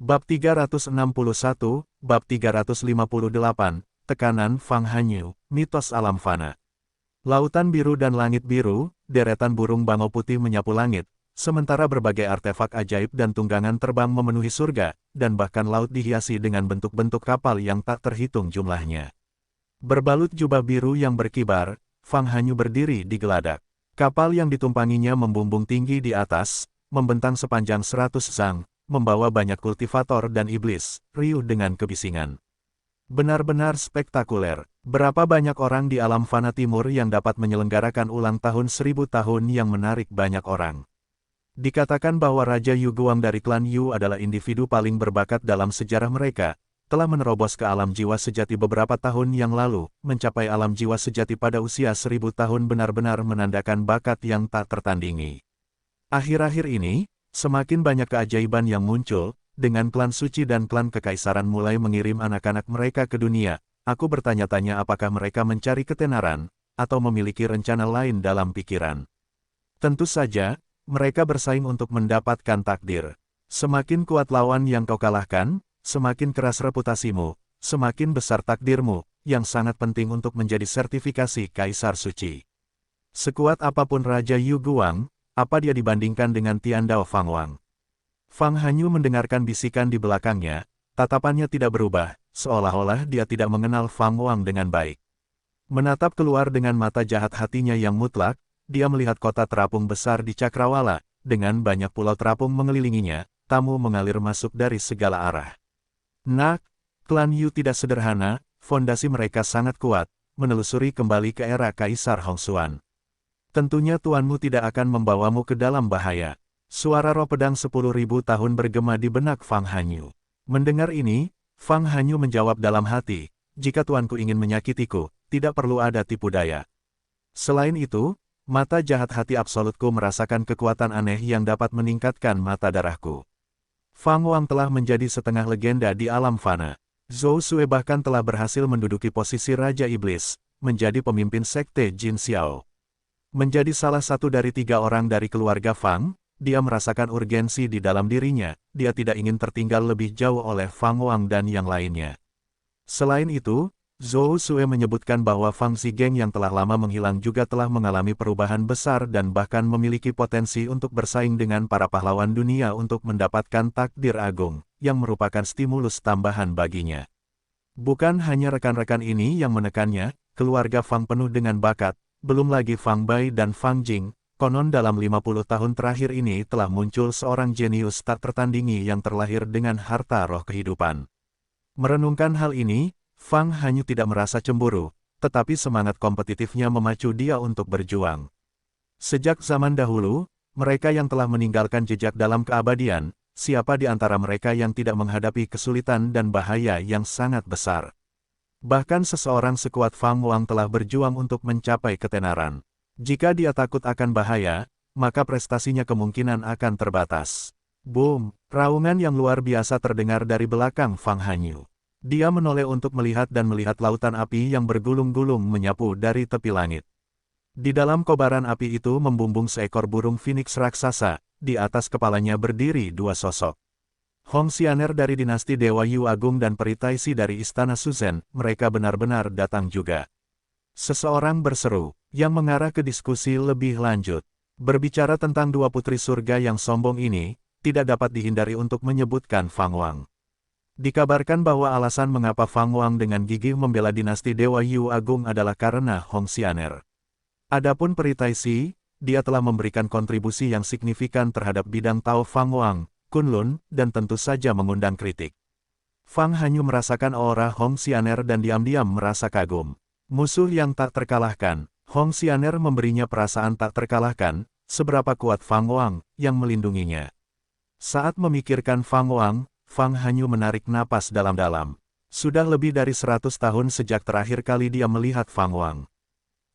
Bab 361, Bab 358, Tekanan Fang Hanyu, Mitos Alam Fana. Lautan biru dan langit biru, deretan burung bangau putih menyapu langit, sementara berbagai artefak ajaib dan tunggangan terbang memenuhi surga, dan bahkan laut dihiasi dengan bentuk-bentuk kapal yang tak terhitung jumlahnya. Berbalut jubah biru yang berkibar, Fang Hanyu berdiri di geladak. Kapal yang ditumpanginya membumbung tinggi di atas, membentang sepanjang 100 zang, membawa banyak kultivator dan iblis, riuh dengan kebisingan. Benar-benar spektakuler. Berapa banyak orang di alam fana timur yang dapat menyelenggarakan ulang tahun 1000 tahun yang menarik banyak orang. Dikatakan bahwa Raja Yu Guang dari klan Yu adalah individu paling berbakat dalam sejarah mereka, telah menerobos ke alam jiwa sejati beberapa tahun yang lalu, mencapai alam jiwa sejati pada usia 1000 tahun benar-benar menandakan bakat yang tak tertandingi. Akhir-akhir ini, semakin banyak keajaiban yang muncul, dengan klan suci dan klan kekaisaran mulai mengirim anak-anak mereka ke dunia. Aku bertanya-tanya apakah mereka mencari ketenaran, atau memiliki rencana lain dalam pikiran. Tentu saja, mereka bersaing untuk mendapatkan takdir. Semakin kuat lawan yang kau kalahkan, semakin keras reputasimu, semakin besar takdirmu, yang sangat penting untuk menjadi sertifikasi Kaisar Suci. Sekuat apapun Raja Yu Guang, apa dia dibandingkan dengan Tiandao Fang Wang? Fang Hanyu mendengarkan bisikan di belakangnya, tatapannya tidak berubah, seolah-olah dia tidak mengenal Fang Wang dengan baik. Menatap keluar dengan mata jahat hatinya yang mutlak, dia melihat kota terapung besar di Cakrawala, dengan banyak pulau terapung mengelilinginya, tamu mengalir masuk dari segala arah. Nak, klan Yu tidak sederhana, fondasi mereka sangat kuat, menelusuri kembali ke era Kaisar Hongxuan. Tentunya tuanmu tidak akan membawamu ke dalam bahaya. Suara roh pedang 10.000 tahun bergema di benak Fang Hanyu. Mendengar ini, Fang Hanyu menjawab dalam hati, jika tuanku ingin menyakitiku, tidak perlu ada tipu daya. Selain itu, mata jahat hati absolutku merasakan kekuatan aneh yang dapat meningkatkan mata darahku. Fang Wang telah menjadi setengah legenda di alam fana. Zhou Sue bahkan telah berhasil menduduki posisi Raja Iblis, menjadi pemimpin sekte Jin Xiao. Menjadi salah satu dari 3 orang dari keluarga Fang, dia merasakan urgensi di dalam dirinya, dia tidak ingin tertinggal lebih jauh oleh Fang Wang dan yang lainnya. Selain itu, Zhou Sue menyebutkan bahwa Fang Zigeng yang telah lama menghilang juga telah mengalami perubahan besar dan bahkan memiliki potensi untuk bersaing dengan para pahlawan dunia untuk mendapatkan takdir agung, yang merupakan stimulus tambahan baginya. Bukan hanya rekan-rekan ini yang menekannya, keluarga Fang penuh dengan bakat, belum lagi Fang Bai dan Fang Jing. Konon dalam 50 tahun terakhir ini telah muncul seorang jenius tak tertandingi yang terlahir dengan harta roh kehidupan. Merenungkan hal ini, Fang Hanyu tidak merasa cemburu, tetapi semangat kompetitifnya memacu dia untuk berjuang. Sejak zaman dahulu, mereka yang telah meninggalkan jejak dalam keabadian, siapa di antara mereka yang tidak menghadapi kesulitan dan bahaya yang sangat besar. Bahkan seseorang sekuat Fang Wang telah berjuang untuk mencapai ketenaran. Jika dia takut akan bahaya, maka prestasinya kemungkinan akan terbatas. Boom! Raungan yang luar biasa terdengar dari belakang Fang Hanyu. Dia menoleh untuk melihat dan melihat lautan api yang bergulung-gulung menyapu dari tepi langit. Di dalam kobaran api itu membumbung seekor burung phoenix raksasa, di atas kepalanya berdiri 2 sosok. Hong Xianer dari dinasti Dewa Yu Agung dan Peritaisi dari Istana Suzhen, mereka benar-benar datang juga. Seseorang berseru, yang mengarah ke diskusi lebih lanjut. Berbicara tentang 2 putri surga yang sombong ini, tidak dapat dihindari untuk menyebutkan Fang Wang. Dikabarkan bahwa alasan mengapa Fang Wang dengan gigih membela dinasti Dewa Yu Agung adalah karena Hong Xianer. Adapun Peritaisi, dia telah memberikan kontribusi yang signifikan terhadap bidang Tao Fang Wang, Kunlun, dan tentu saja mengundang kritik. Fang Hanyu merasakan aura Hong Xianer dan diam-diam merasa kagum. Musuh yang tak terkalahkan, Hong Xianer memberinya perasaan tak terkalahkan, seberapa kuat Fang Wang, yang melindunginya. Saat memikirkan Fang Wang, Fang Hanyu menarik napas dalam-dalam. Sudah lebih dari 100 tahun sejak terakhir kali dia melihat Fang Wang.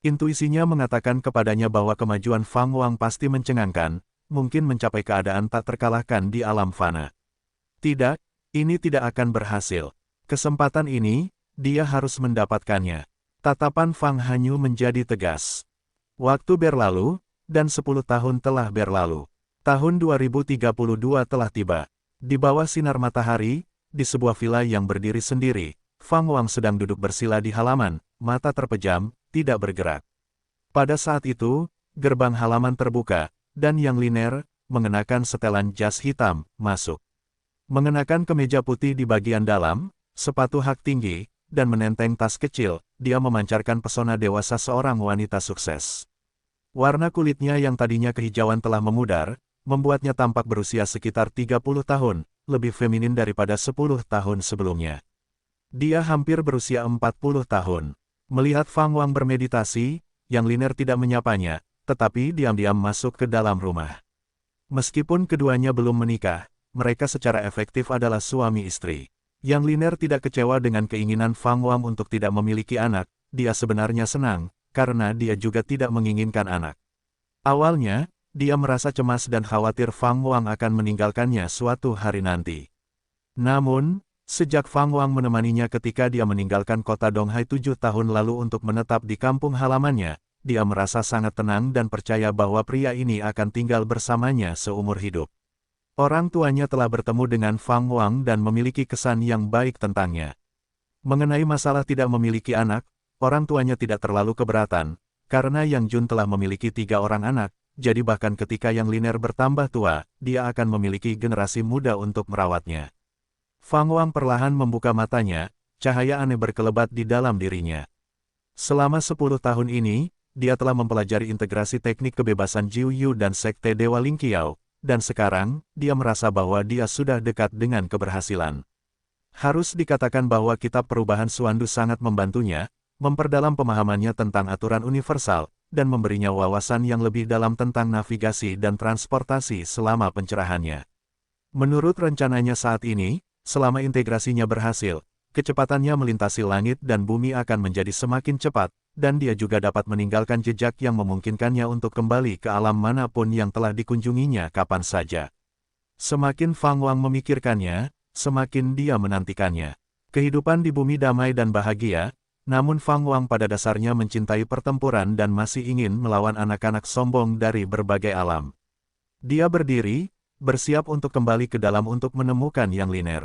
Intuisinya mengatakan kepadanya bahwa kemajuan Fang Wang pasti mencengangkan, mungkin mencapai keadaan tak terkalahkan di alam fana. Tidak, ini tidak akan berhasil. Kesempatan ini, dia harus mendapatkannya. Tatapan Fang Hanyu menjadi tegas. Waktu berlalu, dan 10 tahun telah berlalu. Tahun 2032 telah tiba. Di bawah sinar matahari, di sebuah villa yang berdiri sendiri, Fang Wang sedang duduk bersila di halaman, mata terpejam, tidak bergerak. Pada saat itu, gerbang halaman terbuka, dan Yang Liner, mengenakan setelan jas hitam, masuk. Mengenakan kemeja putih di bagian dalam, sepatu hak tinggi, dan menenteng tas kecil, dia memancarkan pesona dewasa seorang wanita sukses. Warna kulitnya yang tadinya kehijauan telah memudar, membuatnya tampak berusia sekitar 30 tahun, lebih feminin daripada 10 tahun sebelumnya. Dia hampir berusia 40 tahun. Melihat Fang Wang bermeditasi, Yang Liner tidak menyapanya, tetapi diam-diam masuk ke dalam rumah. Meskipun keduanya belum menikah, mereka secara efektif adalah suami istri. Yang Liner tidak kecewa dengan keinginan Fang Wang untuk tidak memiliki anak, dia sebenarnya senang, karena dia juga tidak menginginkan anak. Awalnya, dia merasa cemas dan khawatir Fang Wang akan meninggalkannya suatu hari nanti. Namun, sejak Fang Wang menemaninya ketika dia meninggalkan kota Donghai 7 tahun lalu untuk menetap di kampung halamannya, dia merasa sangat tenang dan percaya bahwa pria ini akan tinggal bersamanya seumur hidup. Orang tuanya telah bertemu dengan Fang Wang dan memiliki kesan yang baik tentangnya. Mengenai masalah tidak memiliki anak, orang tuanya tidak terlalu keberatan, karena Yang Jun telah memiliki 3 orang anak, jadi bahkan ketika Yang Liner bertambah tua, dia akan memiliki generasi muda untuk merawatnya. Fang Wang perlahan membuka matanya, cahaya aneh berkelebat di dalam dirinya. Selama 10 tahun ini, dia telah mempelajari integrasi teknik kebebasan Jiu Yu dan Sekte Dewa Lingqiao, dan sekarang, dia merasa bahwa dia sudah dekat dengan keberhasilan. Harus dikatakan bahwa kitab perubahan Suandu sangat membantunya, memperdalam pemahamannya tentang aturan universal, dan memberinya wawasan yang lebih dalam tentang navigasi dan transportasi selama pencerahannya. Menurut rencananya saat ini, selama integrasinya berhasil, kecepatannya melintasi langit dan bumi akan menjadi semakin cepat, dan dia juga dapat meninggalkan jejak yang memungkinkannya untuk kembali ke alam manapun yang telah dikunjunginya kapan saja. Semakin Fang Wang memikirkannya, semakin dia menantikannya. Kehidupan di bumi damai dan bahagia, namun Fang Wang pada dasarnya mencintai pertempuran dan masih ingin melawan anak-anak sombong dari berbagai alam. Dia berdiri, bersiap untuk kembali ke dalam untuk menemukan Yang Liner.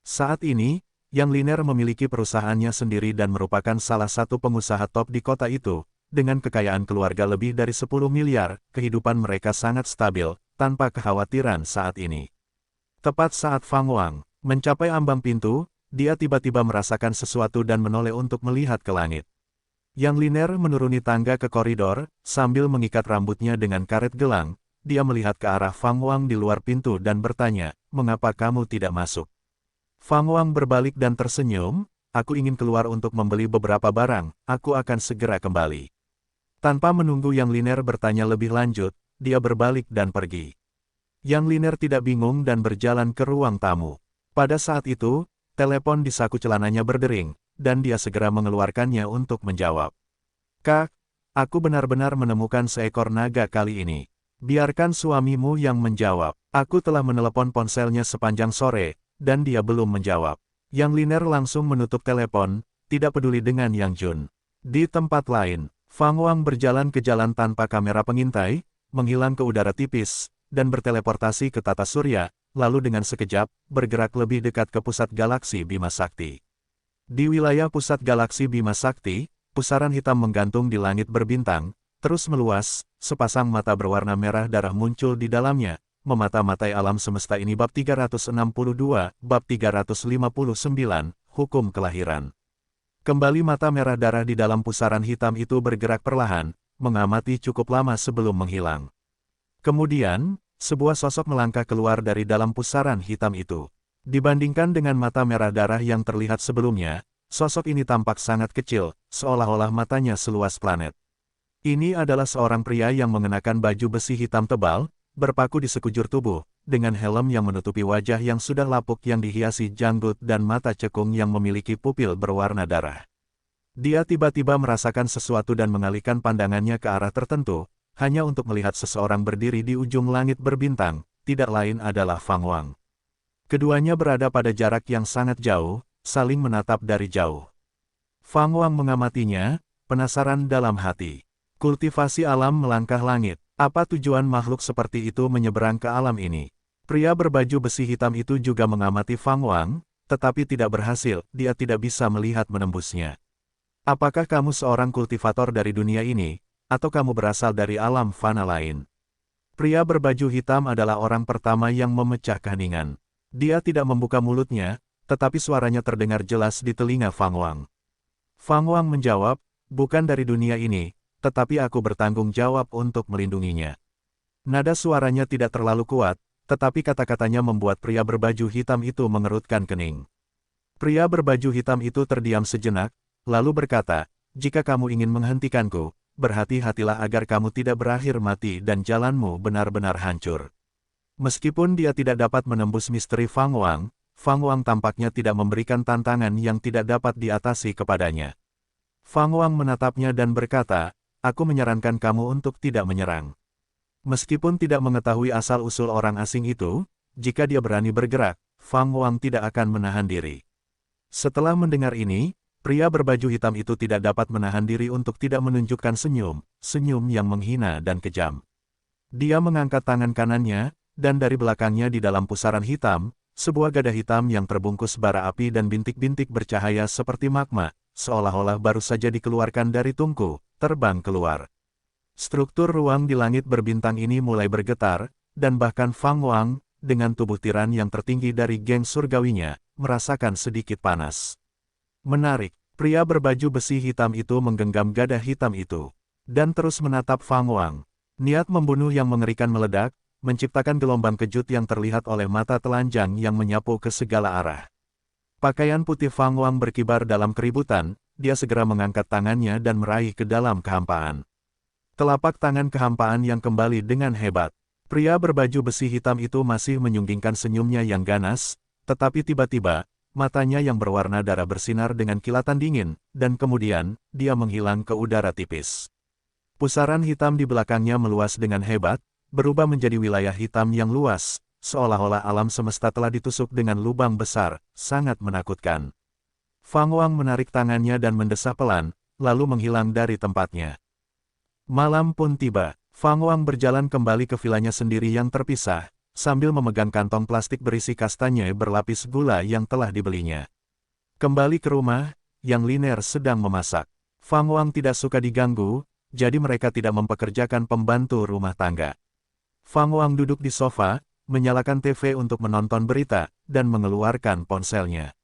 Saat ini, Yang Liner memiliki perusahaannya sendiri dan merupakan salah satu pengusaha top di kota itu. Dengan kekayaan keluarga lebih dari 10 miliar, kehidupan mereka sangat stabil, tanpa kekhawatiran saat ini. Tepat saat Fang Wang mencapai ambang pintu, dia tiba-tiba merasakan sesuatu dan menoleh untuk melihat ke langit. Yang Liner menuruni tangga ke koridor, sambil mengikat rambutnya dengan karet gelang, dia melihat ke arah Fang Wang di luar pintu dan bertanya, "Mengapa kamu tidak masuk?" Fang Wang berbalik dan tersenyum, "Aku ingin keluar untuk membeli beberapa barang, aku akan segera kembali." Tanpa menunggu Yang Liner bertanya lebih lanjut, dia berbalik dan pergi. Yang Liner tidak bingung dan berjalan ke ruang tamu. Pada saat itu, telepon di saku celananya berdering, dan dia segera mengeluarkannya untuk menjawab. "Kak, aku benar-benar menemukan seekor naga kali ini. Biarkan suamimu yang menjawab. Aku telah menelepon ponselnya sepanjang sore, dan dia belum menjawab." Yang Liner langsung menutup telepon, tidak peduli dengan Yang Jun. Di tempat lain, Fang Wang berjalan ke jalan tanpa kamera pengintai, menghilang ke udara tipis, dan berteleportasi ke tata surya, lalu dengan sekejap, bergerak lebih dekat ke pusat galaksi Bima Sakti. Di wilayah pusat galaksi Bima Sakti, pusaran hitam menggantung di langit berbintang, terus meluas, sepasang mata berwarna merah darah muncul di dalamnya, memata-matai alam semesta ini. Bab 362, Bab 359, Hukum Kelahiran. Kembali mata merah darah di dalam pusaran hitam itu bergerak perlahan, mengamati cukup lama sebelum menghilang. Kemudian, sebuah sosok melangkah keluar dari dalam pusaran hitam itu. Dibandingkan dengan mata merah darah yang terlihat sebelumnya, sosok ini tampak sangat kecil, seolah-olah matanya seluas planet. Ini adalah seorang pria yang mengenakan baju besi hitam tebal, berpaku di sekujur tubuh, dengan helm yang menutupi wajah yang sudah lapuk yang dihiasi janggut dan mata cekung yang memiliki pupil berwarna darah. Dia tiba-tiba merasakan sesuatu dan mengalihkan pandangannya ke arah tertentu, hanya untuk melihat seseorang berdiri di ujung langit berbintang, tidak lain adalah Fang Wang. Keduanya berada pada jarak yang sangat jauh, saling menatap dari jauh. Fang Wang mengamatinya, penasaran dalam hati. Kultivasi alam melangkah langit. Apa tujuan makhluk seperti itu menyeberang ke alam ini? Pria berbaju besi hitam itu juga mengamati Fang Wang, tetapi tidak berhasil, dia tidak bisa melihat menembusnya. Apakah kamu seorang kultivator dari dunia ini, atau kamu berasal dari alam fana lain? Pria berbaju hitam adalah orang pertama yang memecah keheningan. Dia tidak membuka mulutnya, tetapi suaranya terdengar jelas di telinga Fang Wang. Fang Wang menjawab, bukan dari dunia ini, tetapi aku bertanggung jawab untuk melindunginya. Nada suaranya tidak terlalu kuat, tetapi kata-katanya membuat pria berbaju hitam itu mengerutkan kening. Pria berbaju hitam itu terdiam sejenak, lalu berkata, jika kamu ingin menghentikanku, berhati-hatilah agar kamu tidak berakhir mati dan jalanmu benar-benar hancur. Meskipun dia tidak dapat menembus misteri Fang Wang tampaknya tidak memberikan tantangan yang tidak dapat diatasi kepadanya. Fang Wang menatapnya dan berkata, aku menyarankan kamu untuk tidak menyerang. Meskipun tidak mengetahui asal-usul orang asing itu, jika dia berani bergerak, Fang Wang tidak akan menahan diri. Setelah mendengar ini, pria berbaju hitam itu tidak dapat menahan diri untuk tidak menunjukkan senyum yang menghina dan kejam. Dia mengangkat tangan kanannya, dan dari belakangnya di dalam pusaran hitam, sebuah gada hitam yang terbungkus bara api dan bintik-bintik bercahaya seperti magma, seolah-olah baru saja dikeluarkan dari tungku, terbang keluar. Struktur ruang di langit berbintang ini mulai bergetar, dan bahkan Fang Wang, dengan tubuh tiran yang tertinggi dari geng surgawinya, merasakan sedikit panas. Menarik, pria berbaju besi hitam itu menggenggam gada hitam itu, dan terus menatap Fang Wang. Niat membunuh yang mengerikan meledak, menciptakan gelombang kejut yang terlihat oleh mata telanjang yang menyapu ke segala arah. Pakaian putih Fang Wang berkibar dalam keributan, dia segera mengangkat tangannya dan meraih ke dalam kehampaan. Telapak tangan kehampaan yang kembali dengan hebat. Pria berbaju besi hitam itu masih menyunggingkan senyumnya yang ganas, tetapi tiba-tiba, matanya yang berwarna darah bersinar dengan kilatan dingin, dan kemudian, dia menghilang ke udara tipis. Pusaran hitam di belakangnya meluas dengan hebat, berubah menjadi wilayah hitam yang luas, seolah-olah alam semesta telah ditusuk dengan lubang besar, sangat menakutkan. Fang Wang menarik tangannya dan mendesah pelan, lalu menghilang dari tempatnya. Malam pun tiba, Fang Wang berjalan kembali ke vilanya sendiri yang terpisah, sambil memegang kantong plastik berisi kastanye berlapis gula yang telah dibelinya. Kembali ke rumah, Yang Liner sedang memasak. Fang Wang tidak suka diganggu, jadi mereka tidak mempekerjakan pembantu rumah tangga. Fang Wang duduk di sofa, menyalakan TV untuk menonton berita, dan mengeluarkan ponselnya.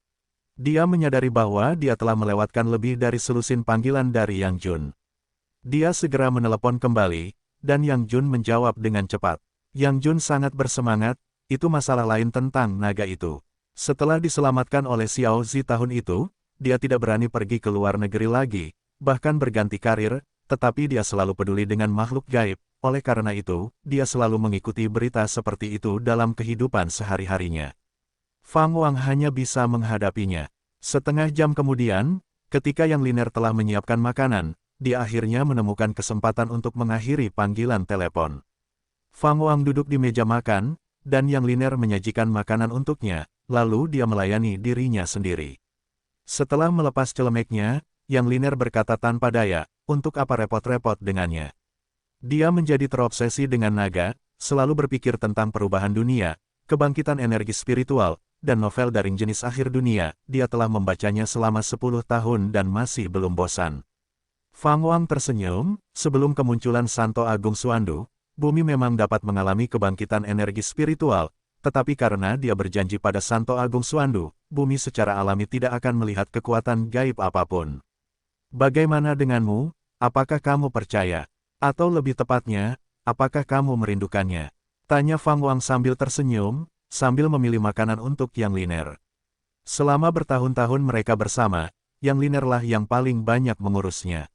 Dia menyadari bahwa dia telah melewatkan lebih dari selusin panggilan dari Yang Jun. Dia segera menelepon kembali, dan Yang Jun menjawab dengan cepat. Yang Jun sangat bersemangat, itu masalah lain tentang naga itu. Setelah diselamatkan oleh Xiao Zi tahun itu, dia tidak berani pergi ke luar negeri lagi, bahkan berganti karir, tetapi dia selalu peduli dengan makhluk gaib, oleh karena itu, dia selalu mengikuti berita seperti itu dalam kehidupan sehari-harinya. Fang Wang hanya bisa menghadapinya. Setengah jam kemudian, ketika Yang Liner telah menyiapkan makanan, dia akhirnya menemukan kesempatan untuk mengakhiri panggilan telepon. Fang Wang duduk di meja makan, dan Yang Liner menyajikan makanan untuknya, lalu dia melayani dirinya sendiri. Setelah melepas celemeknya, Yang Liner berkata tanpa daya, untuk apa repot-repot dengannya. Dia menjadi terobsesi dengan naga, selalu berpikir tentang perubahan dunia, kebangkitan energi spiritual, dan novel daring jenis akhir dunia. Dia telah membacanya selama 10 tahun dan masih belum bosan. Fang Wang tersenyum, sebelum kemunculan Santo Agung Suandu, bumi memang dapat mengalami kebangkitan energi spiritual, tetapi karena dia berjanji pada Santo Agung Suandu, bumi secara alami tidak akan melihat kekuatan gaib apapun. Bagaimana denganmu? Apakah kamu percaya? Atau lebih tepatnya, apakah kamu merindukannya? Tanya Fang Wang sambil tersenyum, sambil memilih makanan untuk Yang Liner. Selama bertahun-tahun mereka bersama, Yang Liner lah yang paling banyak mengurusnya.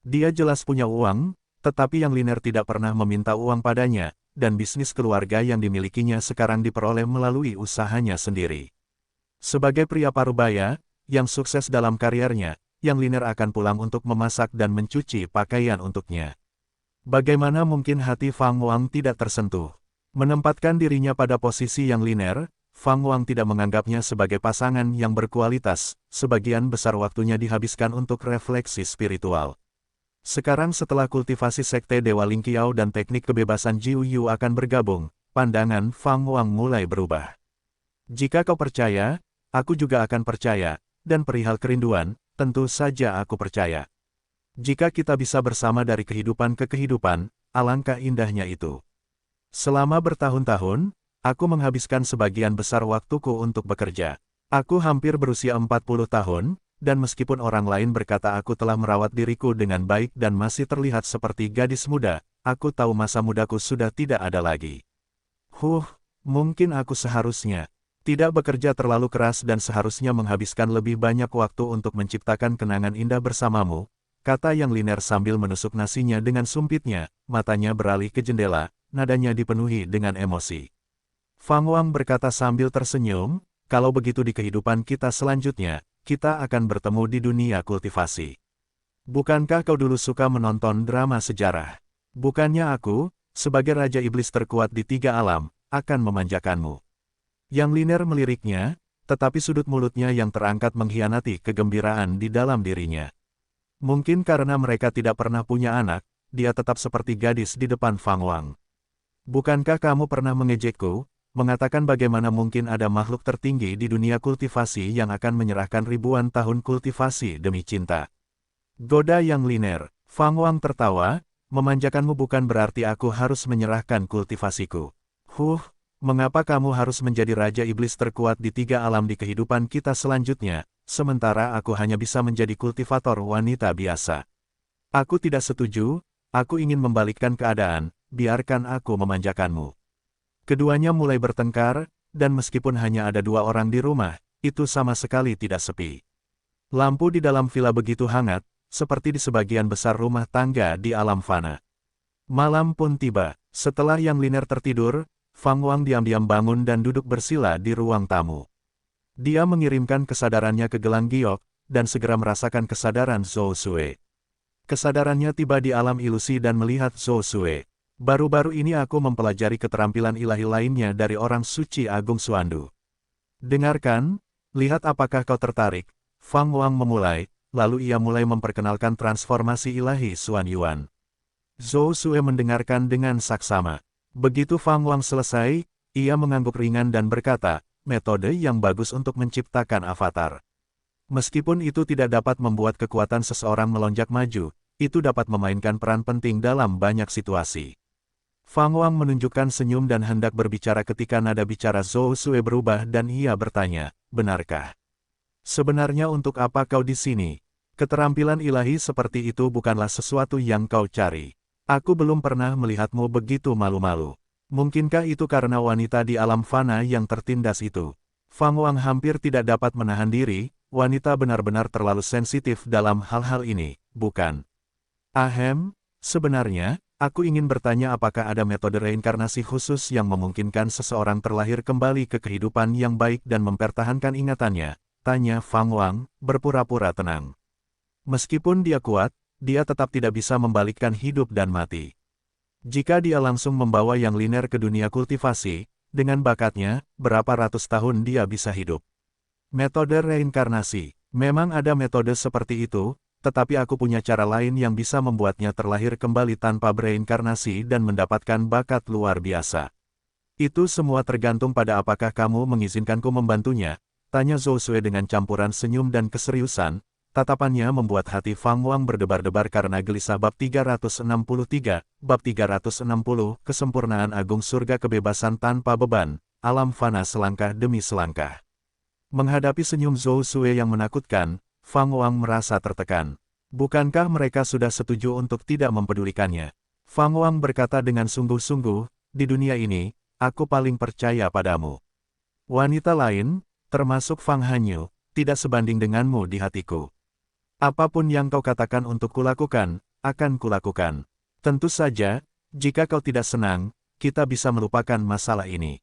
Dia jelas punya uang, tetapi Yang Liner tidak pernah meminta uang padanya, dan bisnis keluarga yang dimilikinya sekarang diperoleh melalui usahanya sendiri. Sebagai pria parubaya, yang sukses dalam karirnya, Yang Liner akan pulang untuk memasak dan mencuci pakaian untuknya. Bagaimana mungkin hati Fang Wang tidak tersentuh? Menempatkan dirinya pada posisi Yang Liner, Fang Wang tidak menganggapnya sebagai pasangan yang berkualitas, sebagian besar waktunya dihabiskan untuk refleksi spiritual. Sekarang setelah kultivasi Sekte Dewa Lingqiao dan teknik kebebasan Jiu Yu akan bergabung, pandangan Fang Wang mulai berubah. Jika kau percaya, aku juga akan percaya, dan perihal kerinduan, tentu saja aku percaya. Jika kita bisa bersama dari kehidupan ke kehidupan, alangkah indahnya itu. Selama bertahun-tahun, aku menghabiskan sebagian besar waktuku untuk bekerja. Aku hampir berusia 40 tahun, dan meskipun orang lain berkata aku telah merawat diriku dengan baik dan masih terlihat seperti gadis muda, aku tahu masa mudaku sudah tidak ada lagi. Mungkin aku seharusnya tidak bekerja terlalu keras dan seharusnya menghabiskan lebih banyak waktu untuk menciptakan kenangan indah bersamamu, kata Yang Liner sambil menusuk nasinya dengan sumpitnya, matanya beralih ke jendela, nadanya dipenuhi dengan emosi. Fang Wang berkata sambil tersenyum, kalau begitu di kehidupan kita selanjutnya, kita akan bertemu di dunia kultivasi. Bukankah kau dulu suka menonton drama sejarah? Bukannya aku, sebagai Raja Iblis terkuat di 3 alam, akan memanjakanmu. Yang Liner meliriknya, tetapi sudut mulutnya yang terangkat mengkhianati kegembiraan di dalam dirinya. Mungkin karena mereka tidak pernah punya anak, dia tetap seperti gadis di depan Fang Wang. Bukankah kamu pernah mengejekku, mengatakan bagaimana mungkin ada makhluk tertinggi di dunia kultivasi yang akan menyerahkan ribuan tahun kultivasi demi cinta? Goda Yang Liner. Fang Wang tertawa, memanjakanmu bukan berarti aku harus menyerahkan kultivasiku. Mengapa kamu harus menjadi Raja Iblis terkuat di 3 alam di kehidupan kita selanjutnya, sementara aku hanya bisa menjadi kultivator wanita biasa? Aku tidak setuju, aku ingin membalikkan keadaan, biarkan aku memanjakanmu. Keduanya mulai bertengkar, dan meskipun hanya ada 2 orang di rumah, itu sama sekali tidak sepi. Lampu di dalam villa begitu hangat, seperti di sebagian besar rumah tangga di alam fana. Malam pun tiba, setelah Yang Liner tertidur, Fang Wang diam-diam bangun dan duduk bersila di ruang tamu. Dia mengirimkan kesadarannya ke gelang giok, dan segera merasakan kesadaran Zhou Sue. Kesadarannya tiba di alam ilusi dan melihat Zhou Sue. Baru-baru ini aku mempelajari keterampilan ilahi lainnya dari orang suci Agung Xuandu. Dengarkan, lihat apakah kau tertarik. Fang Wang memulai, lalu ia mulai memperkenalkan transformasi ilahi Xuan Yuan. Zhou Sue mendengarkan dengan saksama. Begitu Fang Wang selesai, ia mengangguk ringan dan berkata, metode yang bagus untuk menciptakan avatar. Meskipun itu tidak dapat membuat kekuatan seseorang melonjak maju, itu dapat memainkan peran penting dalam banyak situasi. Fang Wang menunjukkan senyum dan hendak berbicara ketika nada bicara Zhou Sue berubah dan ia bertanya, benarkah? Sebenarnya untuk apa kau di sini? Keterampilan ilahi seperti itu bukanlah sesuatu yang kau cari. Aku belum pernah melihatmu begitu malu-malu. Mungkinkah itu karena wanita di alam fana yang tertindas itu? Fang Wang hampir tidak dapat menahan diri, wanita benar-benar terlalu sensitif dalam hal-hal ini, bukan? Sebenarnya, aku ingin bertanya apakah ada metode reinkarnasi khusus yang memungkinkan seseorang terlahir kembali ke kehidupan yang baik dan mempertahankan ingatannya, tanya Fang Wang, berpura-pura tenang. Meskipun dia kuat, dia tetap tidak bisa membalikkan hidup dan mati. Jika dia langsung membawa Yang Liner ke dunia kultivasi, dengan bakatnya, berapa ratus tahun dia bisa hidup. Metode reinkarnasi, memang ada metode seperti itu, tetapi aku punya cara lain yang bisa membuatnya terlahir kembali tanpa bereinkarnasi dan mendapatkan bakat luar biasa. Itu semua tergantung pada apakah kamu mengizinkanku membantunya, tanya Zhou Sue dengan campuran senyum dan keseriusan. Tatapannya membuat hati Fang Wang berdebar-debar karena gelisah. Bab 363, Bab 360, Kesempurnaan Agung Surga Kebebasan Tanpa Beban, Alam Fana selangkah demi selangkah. Menghadapi senyum Zhou Sue yang menakutkan, Fang Wang merasa tertekan. Bukankah mereka sudah setuju untuk tidak mempedulikannya? Fang Wang berkata dengan sungguh-sungguh, di dunia ini, aku paling percaya padamu. Wanita lain, termasuk Fang Hanyu, tidak sebanding denganmu di hatiku. Apapun yang kau katakan untuk kulakukan, akan kulakukan. Tentu saja, jika kau tidak senang, kita bisa melupakan masalah ini.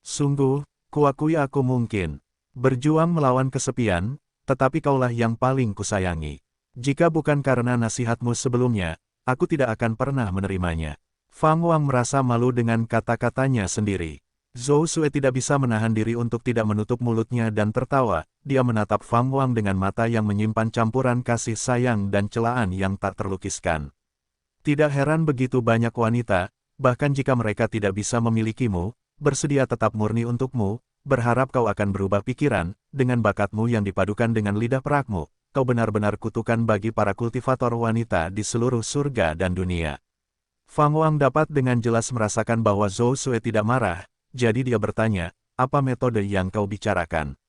Sungguh, kuakui aku mungkin berjuang melawan kesepian, tetapi kaulah yang paling kusayangi. Jika bukan karena nasihatmu sebelumnya, aku tidak akan pernah menerimanya. Fang Wang merasa malu dengan kata-katanya sendiri. Zhou Sue tidak bisa menahan diri untuk tidak menutup mulutnya dan tertawa. Dia menatap Fang Wang dengan mata yang menyimpan campuran kasih sayang dan celaan yang tak terlukiskan. Tidak heran begitu banyak wanita, bahkan jika mereka tidak bisa memilikimu, bersedia tetap murni untukmu, berharap kau akan berubah pikiran, dengan bakatmu yang dipadukan dengan lidah perakmu, kau benar-benar kutukan bagi para kultivator wanita di seluruh surga dan dunia. Fang Wang dapat dengan jelas merasakan bahwa Zhou Sue tidak marah, jadi dia bertanya, apa metode yang kau bicarakan?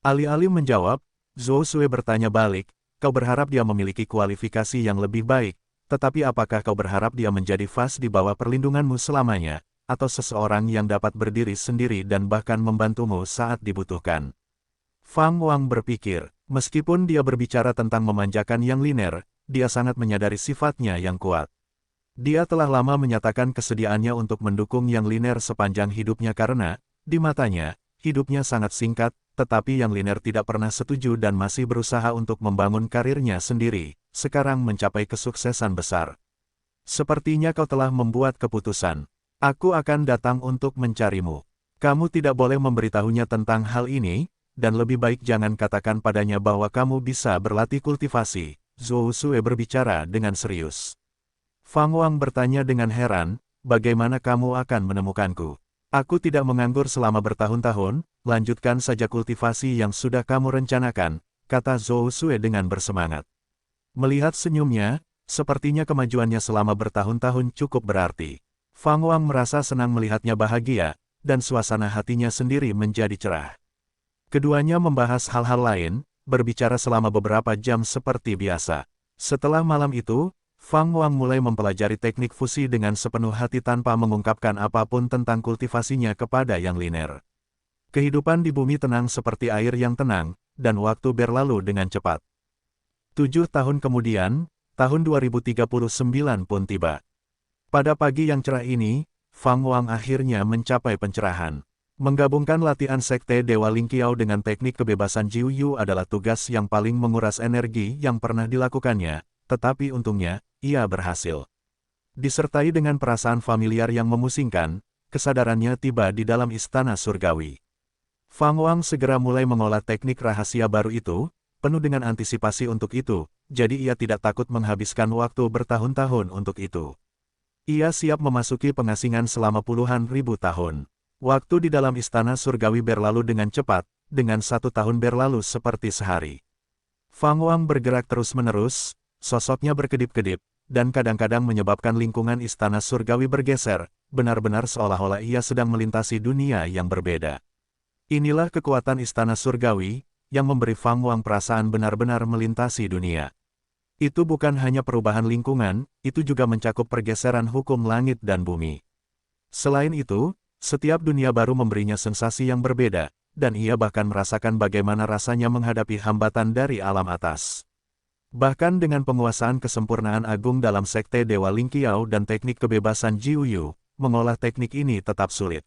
Alih-alih menjawab, Zhou Sue bertanya balik, kau berharap dia memiliki kualifikasi yang lebih baik, tetapi apakah kau berharap dia menjadi fas di bawah perlindunganmu selamanya, atau seseorang yang dapat berdiri sendiri dan bahkan membantumu saat dibutuhkan? Fang Wang berpikir, meskipun dia berbicara tentang memanjakan Yang Liner, dia sangat menyadari sifatnya yang kuat. Dia telah lama menyatakan kesediaannya untuk mendukung Yang Liner sepanjang hidupnya karena, di matanya, hidupnya sangat singkat, tetapi Yang Liner tidak pernah setuju dan masih berusaha untuk membangun karirnya sendiri, sekarang mencapai kesuksesan besar. Sepertinya kau telah membuat keputusan. Aku akan datang untuk mencarimu. Kamu tidak boleh memberitahunya tentang hal ini, dan lebih baik jangan katakan padanya bahwa kamu bisa berlatih kultivasi. Zhou Sue berbicara dengan serius. Fang Wang bertanya dengan heran, bagaimana kamu akan menemukanku? Aku tidak menganggur selama bertahun-tahun, lanjutkan saja kultivasi yang sudah kamu rencanakan, kata Zhou Sue dengan bersemangat. Melihat senyumnya, sepertinya kemajuannya selama bertahun-tahun cukup berarti. Fang Wang merasa senang melihatnya bahagia, dan suasana hatinya sendiri menjadi cerah. Keduanya membahas hal-hal lain, berbicara selama beberapa jam seperti biasa. Setelah malam itu, Fang Wang mulai mempelajari teknik fusi dengan sepenuh hati tanpa mengungkapkan apapun tentang kultivasinya kepada Yang Liner. Kehidupan di bumi tenang seperti air yang tenang, dan waktu berlalu dengan cepat. 7 tahun kemudian, tahun 2039 pun tiba. Pada pagi yang cerah ini, Fang Wang akhirnya mencapai pencerahan. Menggabungkan latihan Sekte Dewa Lingqiao dengan teknik kebebasan Jiu Yu adalah tugas yang paling menguras energi yang pernah dilakukannya, tetapi untungnya, ia berhasil. Disertai dengan perasaan familiar yang memusingkan, kesadarannya tiba di dalam istana surgawi. Fang Wang segera mulai mengolah teknik rahasia baru itu, penuh dengan antisipasi untuk itu, jadi ia tidak takut menghabiskan waktu bertahun-tahun untuk itu. Ia siap memasuki pengasingan selama puluhan ribu tahun. Waktu di dalam istana surgawi berlalu dengan cepat, dengan 1 tahun berlalu seperti sehari. Fang Wang bergerak terus-menerus, sosoknya berkedip-kedip, dan kadang-kadang menyebabkan lingkungan istana surgawi bergeser, benar-benar seolah-olah ia sedang melintasi dunia yang berbeda. Inilah kekuatan istana surgawi, yang memberi Fang Wang perasaan benar-benar melintasi dunia. Itu bukan hanya perubahan lingkungan, itu juga mencakup pergeseran hukum langit dan bumi. Selain itu, setiap dunia baru memberinya sensasi yang berbeda, dan ia bahkan merasakan bagaimana rasanya menghadapi hambatan dari alam atas. Bahkan dengan penguasaan kesempurnaan agung dalam Sekte Dewa Lingqiao dan teknik kebebasan Jiu Yu, mengolah teknik ini tetap sulit.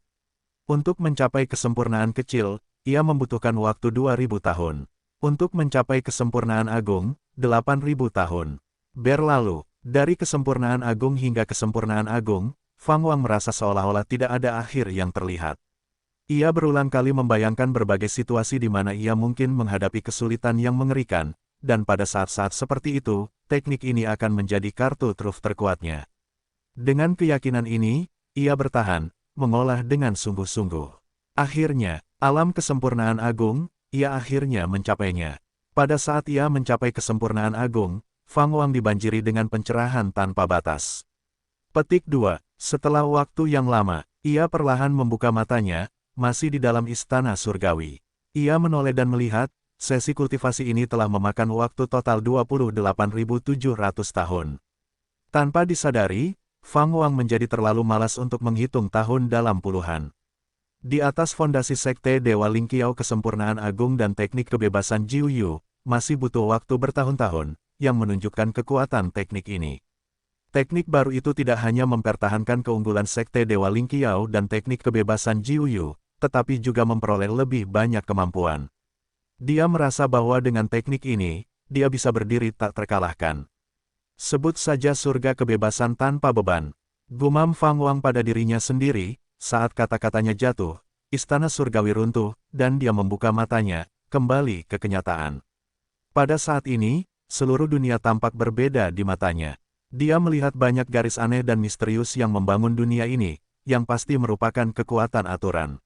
Untuk mencapai kesempurnaan kecil, ia membutuhkan waktu 2000 tahun. Untuk mencapai kesempurnaan agung, 8000 tahun. Berlalu, dari kesempurnaan agung hingga kesempurnaan agung, Fang Wang merasa seolah-olah tidak ada akhir yang terlihat. Ia berulang kali membayangkan berbagai situasi di mana ia mungkin menghadapi kesulitan yang mengerikan, dan pada saat-saat seperti itu, teknik ini akan menjadi kartu truf terkuatnya. Dengan keyakinan ini, ia bertahan, mengolah dengan sungguh-sungguh. Akhirnya, alam kesempurnaan agung, ia akhirnya mencapainya. Pada saat ia mencapai kesempurnaan agung, Fang Wang dibanjiri dengan pencerahan tanpa batas. Petik 2. Setelah waktu yang lama, ia perlahan membuka matanya, masih di dalam istana surgawi. Ia menoleh dan melihat, sesi kultivasi ini telah memakan waktu total 28.700 tahun. Tanpa disadari, Fang Wang menjadi terlalu malas untuk menghitung tahun dalam puluhan. Di atas fondasi Sekte Dewa Lingqiao kesempurnaan agung dan teknik kebebasan Jiu Yu, masih butuh waktu bertahun-tahun, yang menunjukkan kekuatan teknik ini. Teknik baru itu tidak hanya mempertahankan keunggulan Sekte Dewa Lingqiao dan teknik kebebasan Jiu Yu, tetapi juga memperoleh lebih banyak kemampuan. Dia merasa bahwa dengan teknik ini, dia bisa berdiri tak terkalahkan. Sebut saja surga kebebasan tanpa beban. Gumam Fang Wang pada dirinya sendiri, saat kata-katanya jatuh, istana surgawi runtuh, dan dia membuka matanya, kembali ke kenyataan. Pada saat ini, seluruh dunia tampak berbeda di matanya. Dia melihat banyak garis aneh dan misterius yang membangun dunia ini, yang pasti merupakan kekuatan aturan.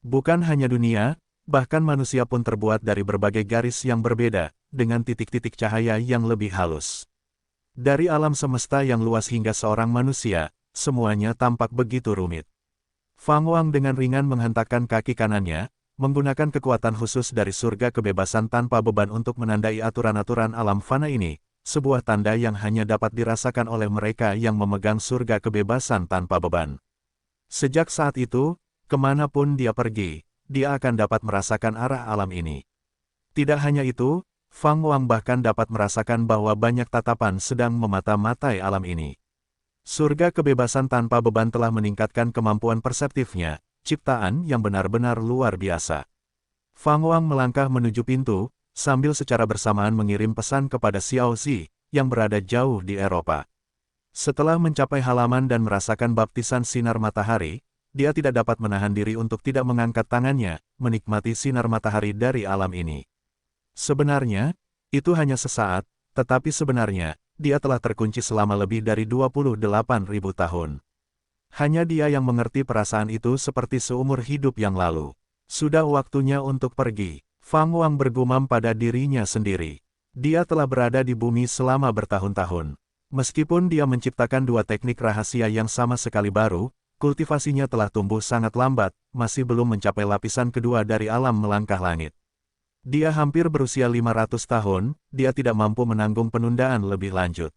Bukan hanya dunia, bahkan manusia pun terbuat dari berbagai garis yang berbeda, dengan titik-titik cahaya yang lebih halus. Dari alam semesta yang luas hingga seorang manusia, semuanya tampak begitu rumit. Fang Wang dengan ringan menghentakkan kaki kanannya, menggunakan kekuatan khusus dari surga kebebasan tanpa beban untuk menandai aturan-aturan alam fana ini, sebuah tanda yang hanya dapat dirasakan oleh mereka yang memegang surga kebebasan tanpa beban. Sejak saat itu, kemanapun dia pergi, dia akan dapat merasakan arah alam ini. Tidak hanya itu, Fang Wang bahkan dapat merasakan bahwa banyak tatapan sedang memata-matai alam ini. Surga kebebasan tanpa beban telah meningkatkan kemampuan perseptifnya, ciptaan yang benar-benar luar biasa. Fang Wang melangkah menuju pintu, sambil secara bersamaan mengirim pesan kepada Xiao Zi, yang berada jauh di Eropa. Setelah mencapai halaman dan merasakan baptisan sinar matahari, dia tidak dapat menahan diri untuk tidak mengangkat tangannya, menikmati sinar matahari dari alam ini. Sebenarnya, itu hanya sesaat, tetapi sebenarnya, dia telah terkunci selama lebih dari 28.000 tahun. Hanya dia yang mengerti perasaan itu seperti seumur hidup yang lalu. Sudah waktunya untuk pergi. Fang Wang bergumam pada dirinya sendiri. Dia telah berada di bumi selama bertahun-tahun. Meskipun dia menciptakan dua teknik rahasia yang sama sekali baru, kultivasinya telah tumbuh sangat lambat, masih belum mencapai lapisan kedua dari alam melangkah langit. Dia hampir berusia 500 tahun, dia tidak mampu menanggung penundaan lebih lanjut.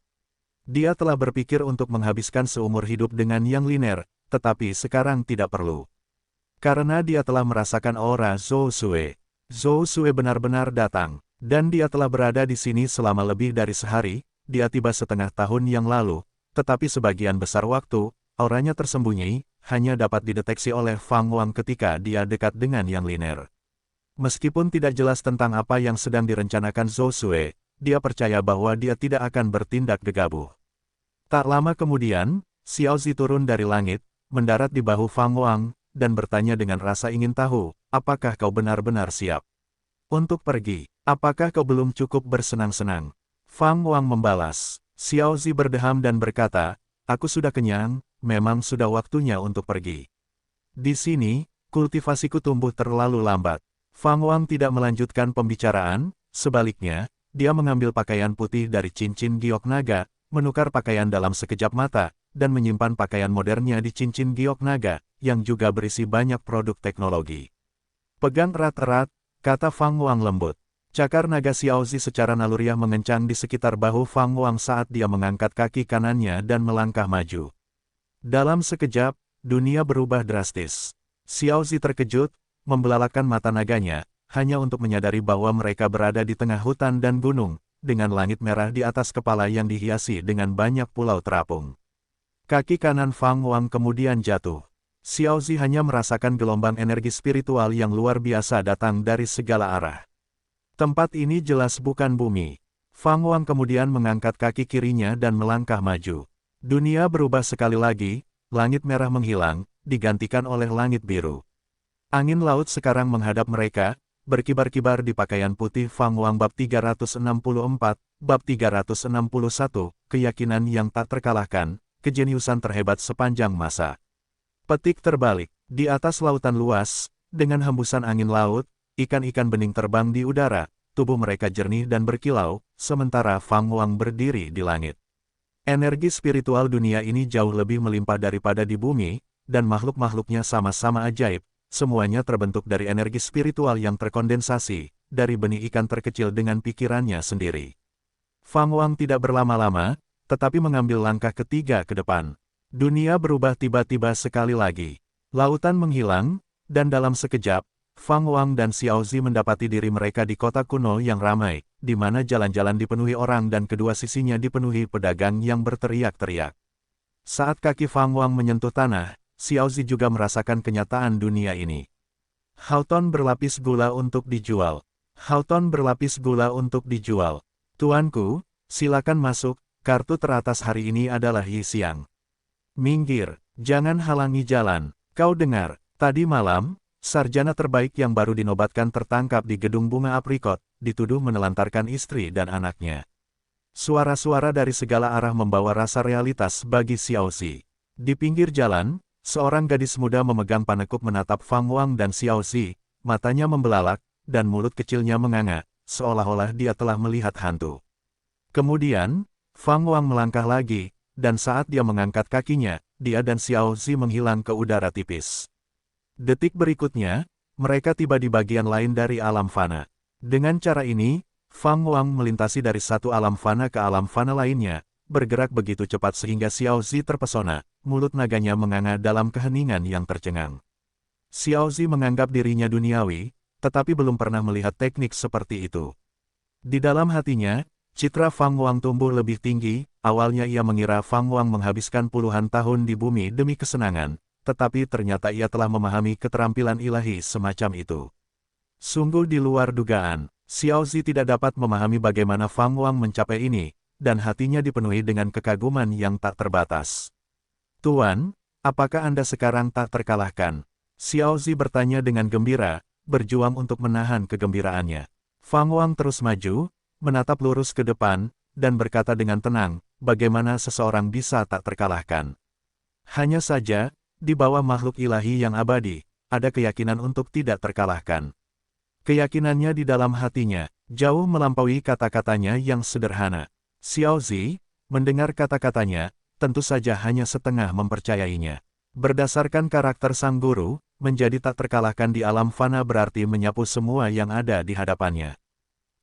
Dia telah berpikir untuk menghabiskan seumur hidup dengan yang linear, tetapi sekarang tidak perlu. Karena dia telah merasakan aura Zhou Sui. Zhou Sui benar-benar datang, dan dia telah berada di sini selama lebih dari sehari, dia tiba setengah tahun yang lalu, tetapi sebagian besar waktu, auranya tersembunyi, hanya dapat dideteksi oleh Fang Wang ketika dia dekat dengan yang linear. Meskipun tidak jelas tentang apa yang sedang direncanakan Zhou Sui, dia percaya bahwa dia tidak akan bertindak gegabah. Tak lama kemudian, Xiao Zi turun dari langit, mendarat di bahu Fang Wang, dan bertanya dengan rasa ingin tahu, apakah kau benar-benar siap untuk pergi? Apakah kau belum cukup bersenang-senang? Fang Wang membalas. Xiao Zi berdeham dan berkata, aku sudah kenyang, memang sudah waktunya untuk pergi. Di sini, kultivasiku tumbuh terlalu lambat. Fang Wang tidak melanjutkan pembicaraan, sebaliknya, dia mengambil pakaian putih dari cincin giok naga, menukar pakaian dalam sekejap mata, dan menyimpan pakaian modernnya di cincin giok naga, yang juga berisi banyak produk teknologi. Pegang erat-erat, kata Fang Wang lembut. Cakar naga Xiao Zi secara naluriah mengencang di sekitar bahu Fang Wang saat dia mengangkat kaki kanannya dan melangkah maju. Dalam sekejap, dunia berubah drastis. Xiao Zi terkejut, membelalakkan mata naganya, hanya untuk menyadari bahwa mereka berada di tengah hutan dan gunung, dengan langit merah di atas kepala yang dihiasi dengan banyak pulau terapung. Kaki kanan Fang Wang kemudian jatuh. Xiao Zi hanya merasakan gelombang energi spiritual yang luar biasa datang dari segala arah. Tempat ini jelas bukan bumi. Fang Wang kemudian mengangkat kaki kirinya dan melangkah maju. Dunia berubah sekali lagi, langit merah menghilang, digantikan oleh langit biru. Angin laut sekarang menghadap mereka, berkibar-kibar di pakaian putih Fang Wang bab 364, bab 361, keyakinan yang tak terkalahkan, kejeniusan terhebat sepanjang masa. Petik terbalik, di atas lautan luas, dengan hembusan angin laut, ikan-ikan bening terbang di udara, tubuh mereka jernih dan berkilau, sementara Fang Wang berdiri di langit. Energi spiritual dunia ini jauh lebih melimpah daripada di bumi, dan makhluk-makhluknya sama-sama ajaib, semuanya terbentuk dari energi spiritual yang terkondensasi, dari benih ikan terkecil dengan pikirannya sendiri. Fang Wang tidak berlama-lama, tetapi mengambil langkah ketiga ke depan. Dunia berubah tiba-tiba sekali lagi. Lautan menghilang, dan dalam sekejap, Fang Wang dan Xiao Zi mendapati diri mereka di kota kuno yang ramai, di mana jalan-jalan dipenuhi orang dan kedua sisinya dipenuhi pedagang yang berteriak-teriak. Saat kaki Fang Wang menyentuh tanah, Xiao Zi juga merasakan kenyataan dunia ini. Houghton berlapis gula untuk dijual. Houghton berlapis gula untuk dijual. Tuanku, silakan masuk. Kartu teratas hari ini adalah Yi Xiang. Minggir, jangan halangi jalan. Kau dengar, tadi malam, sarjana terbaik yang baru dinobatkan tertangkap di gedung bunga aprikot, dituduh menelantarkan istri dan anaknya. Suara-suara dari segala arah membawa rasa realitas bagi Xiaozi. Di pinggir jalan, seorang gadis muda memegang panekuk menatap Fang Wang dan Xiaozi, matanya membelalak, dan mulut kecilnya menganga, seolah-olah dia telah melihat hantu. Kemudian, Fang Wang melangkah lagi, dan saat dia mengangkat kakinya, dia dan Xiaozi menghilang ke udara tipis. Detik berikutnya, mereka tiba di bagian lain dari alam fana. Dengan cara ini, Fang Wang melintasi dari satu alam fana ke alam fana lainnya, bergerak begitu cepat sehingga Xiaozi terpesona, mulut naganya menganga dalam keheningan yang tercengang. Xiaozi menganggap dirinya duniawi, tetapi belum pernah melihat teknik seperti itu. Di dalam hatinya, citra Fang Wang tumbuh lebih tinggi. Awalnya ia mengira Fang Wang menghabiskan puluhan tahun di bumi demi kesenangan, tetapi ternyata ia telah memahami keterampilan ilahi semacam itu. Sungguh di luar dugaan, Xiaozi tidak dapat memahami bagaimana Fang Wang mencapai ini, dan hatinya dipenuhi dengan kekaguman yang tak terbatas. "Tuan, apakah Anda sekarang tak terkalahkan?" Xiaozi bertanya dengan gembira, berjuang untuk menahan kegembiraannya. Fang Wang terus maju, menatap lurus ke depan, dan berkata dengan tenang, bagaimana seseorang bisa tak terkalahkan. Hanya saja, di bawah makhluk ilahi yang abadi, ada keyakinan untuk tidak terkalahkan. Keyakinannya di dalam hatinya, jauh melampaui kata-katanya yang sederhana. Xiaozi, mendengar kata-katanya, tentu saja hanya setengah mempercayainya. Berdasarkan karakter sang guru, menjadi tak terkalahkan di alam fana berarti menyapu semua yang ada di hadapannya.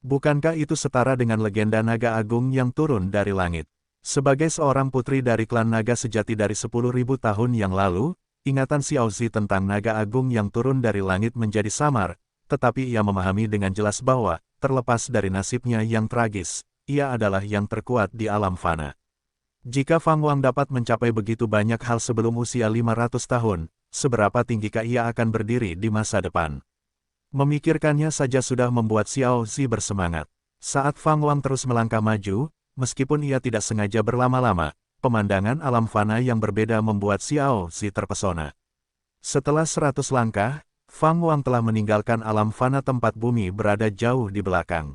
Bukankah itu setara dengan legenda naga agung yang turun dari langit? Sebagai seorang putri dari klan naga sejati dari 10.000 tahun yang lalu, ingatan Xiaozi tentang naga agung yang turun dari langit menjadi samar, tetapi ia memahami dengan jelas bahwa, terlepas dari nasibnya yang tragis, ia adalah yang terkuat di alam fana. Jika Fang Wang dapat mencapai begitu banyak hal sebelum usia 500 tahun, seberapa tinggikah ia akan berdiri di masa depan? Memikirkannya saja sudah membuat Xiaozi bersemangat. Saat Fang Wang terus melangkah maju, meskipun ia tidak sengaja berlama-lama, pemandangan alam fana yang berbeda membuat Xiaozi terpesona. Setelah 100 langkah, Fang Wang telah meninggalkan alam fana tempat bumi berada jauh di belakang.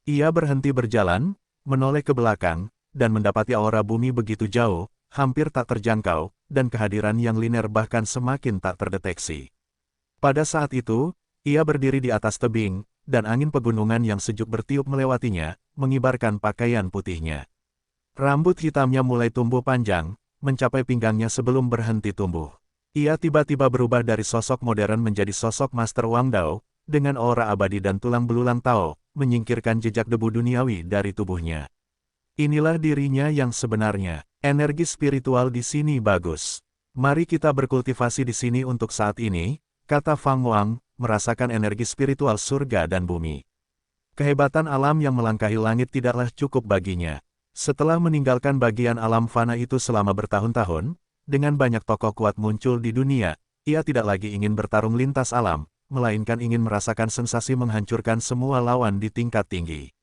Ia berhenti berjalan, menoleh ke belakang, dan mendapati aura bumi begitu jauh, hampir tak terjangkau, dan kehadiran yang linear bahkan semakin tak terdeteksi. Pada saat itu, ia berdiri di atas tebing, dan angin pegunungan yang sejuk bertiup melewatinya, mengibarkan pakaian putihnya. Rambut hitamnya mulai tumbuh panjang, mencapai pinggangnya sebelum berhenti tumbuh. Ia tiba-tiba berubah dari sosok modern menjadi sosok Master Wang Dao, dengan aura abadi dan tulang belulang Tao, menyingkirkan jejak debu duniawi dari tubuhnya. Inilah dirinya yang sebenarnya. Energi spiritual di sini bagus. Mari kita berkultivasi di sini untuk saat ini, kata Fang Wang, merasakan energi spiritual surga dan bumi. Kehebatan alam yang melangkahi langit tidaklah cukup baginya. Setelah meninggalkan bagian alam fana itu selama bertahun-tahun, dengan banyak tokoh kuat muncul di dunia, ia tidak lagi ingin bertarung lintas alam, melainkan ingin merasakan sensasi menghancurkan semua lawan di tingkat tinggi.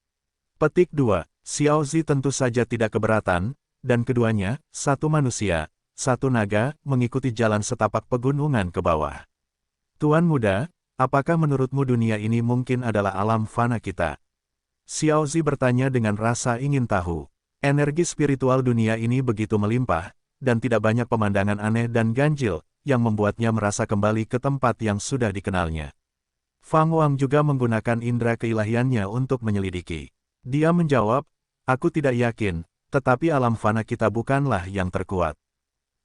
Petik 2. Xiaozi tentu saja tidak keberatan, dan keduanya, satu manusia, satu naga, mengikuti jalan setapak pegunungan ke bawah. Tuan muda, apakah menurutmu dunia ini mungkin adalah alam fana kita? Xiaozi bertanya dengan rasa ingin tahu. Energi spiritual dunia ini begitu melimpah, dan tidak banyak pemandangan aneh dan ganjil, yang membuatnya merasa kembali ke tempat yang sudah dikenalnya. Fang Wang juga menggunakan indera keilahiannya untuk menyelidiki. Dia menjawab, aku tidak yakin, tetapi alam fana kita bukanlah yang terkuat.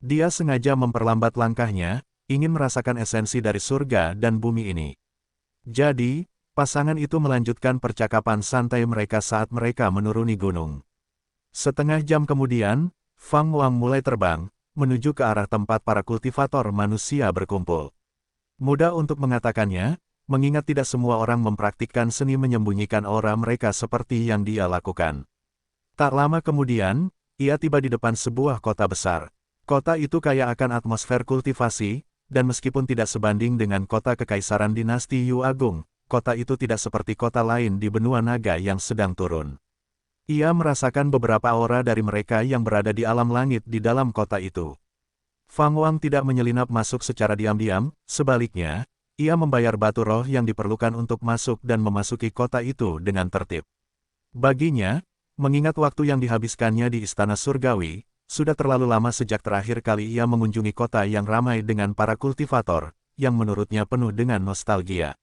Dia sengaja memperlambat langkahnya, ingin merasakan esensi dari surga dan bumi ini. Jadi, pasangan itu melanjutkan percakapan santai mereka saat mereka menuruni gunung. Setengah jam kemudian, Fang Wang mulai terbang, menuju ke arah tempat para kultivator manusia berkumpul. Mudah untuk mengatakannya, mengingat tidak semua orang mempraktikkan seni menyembunyikan aura mereka seperti yang dia lakukan. Tak lama kemudian, ia tiba di depan sebuah kota besar. Kota itu kaya akan atmosfer kultivasi, dan meskipun tidak sebanding dengan kota kekaisaran dinasti Yu Agung, kota itu tidak seperti kota lain di benua naga yang sedang turun. Ia merasakan beberapa aura dari mereka yang berada di alam langit di dalam kota itu. Fang Wang tidak menyelinap masuk secara diam-diam, sebaliknya, ia membayar batu roh yang diperlukan untuk masuk dan memasuki kota itu dengan tertib. Baginya, Mengingat waktu yang dihabiskannya di Istana Surgawi, sudah terlalu lama sejak terakhir kali ia mengunjungi kota yang ramai dengan para kultivator, yang menurutnya penuh dengan nostalgia.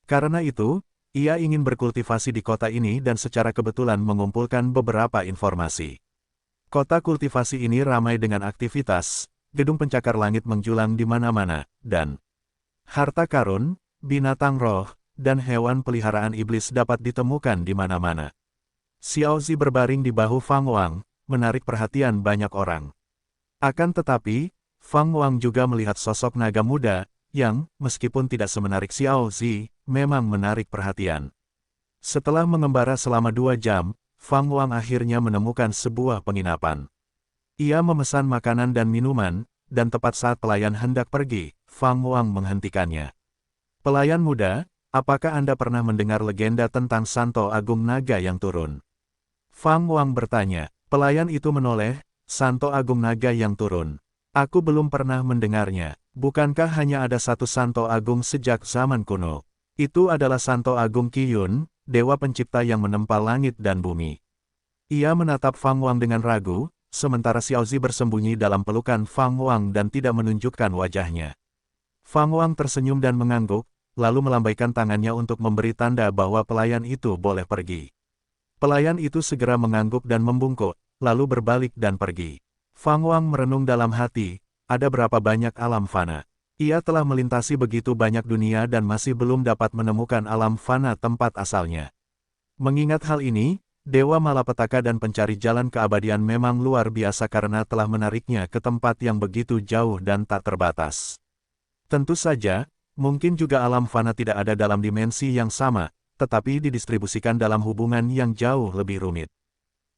Karena itu, ia ingin berkultivasi di kota ini dan secara kebetulan mengumpulkan beberapa informasi. Kota kultivasi ini ramai dengan aktivitas, gedung pencakar langit menjulang di mana-mana, dan harta karun, binatang roh, dan hewan peliharaan iblis dapat ditemukan di mana-mana. Xiaozi berbaring di bahu Fang Wang, menarik perhatian banyak orang. Akan tetapi, Fang Wang juga melihat sosok naga muda, yang, meskipun tidak semenarik Xiaozi, memang menarik perhatian. Setelah mengembara selama 2 jam, Fang Wang akhirnya menemukan sebuah penginapan. Ia memesan makanan dan minuman, dan tepat saat pelayan hendak pergi, Fang Wang menghentikannya. Pelayan muda, apakah Anda pernah mendengar legenda tentang Santo Agung Naga yang turun? Fang Wang bertanya. Pelayan itu menoleh, Santo Agung Naga yang turun. Aku belum pernah mendengarnya. Bukankah hanya ada satu Santo Agung sejak zaman kuno? Itu adalah Santo Agung Qiyun, dewa pencipta yang menempa langit dan bumi. Ia menatap Fang Wang dengan ragu, sementara Xiaozi bersembunyi dalam pelukan Fang Wang dan tidak menunjukkan wajahnya. Fang Wang tersenyum dan mengangguk, lalu melambaikan tangannya untuk memberi tanda bahwa pelayan itu boleh pergi. Pelayan itu segera mengangguk dan membungkuk, lalu berbalik dan pergi. Fang Wang merenung dalam hati, ada berapa banyak alam fana. Ia telah melintasi begitu banyak dunia dan masih belum dapat menemukan alam fana tempat asalnya. Mengingat hal ini, Dewa Malapetaka dan pencari jalan keabadian memang luar biasa karena telah menariknya ke tempat yang begitu jauh dan tak terbatas. Tentu saja, mungkin juga alam fana tidak ada dalam dimensi yang sama, tetapi didistribusikan dalam hubungan yang jauh lebih rumit.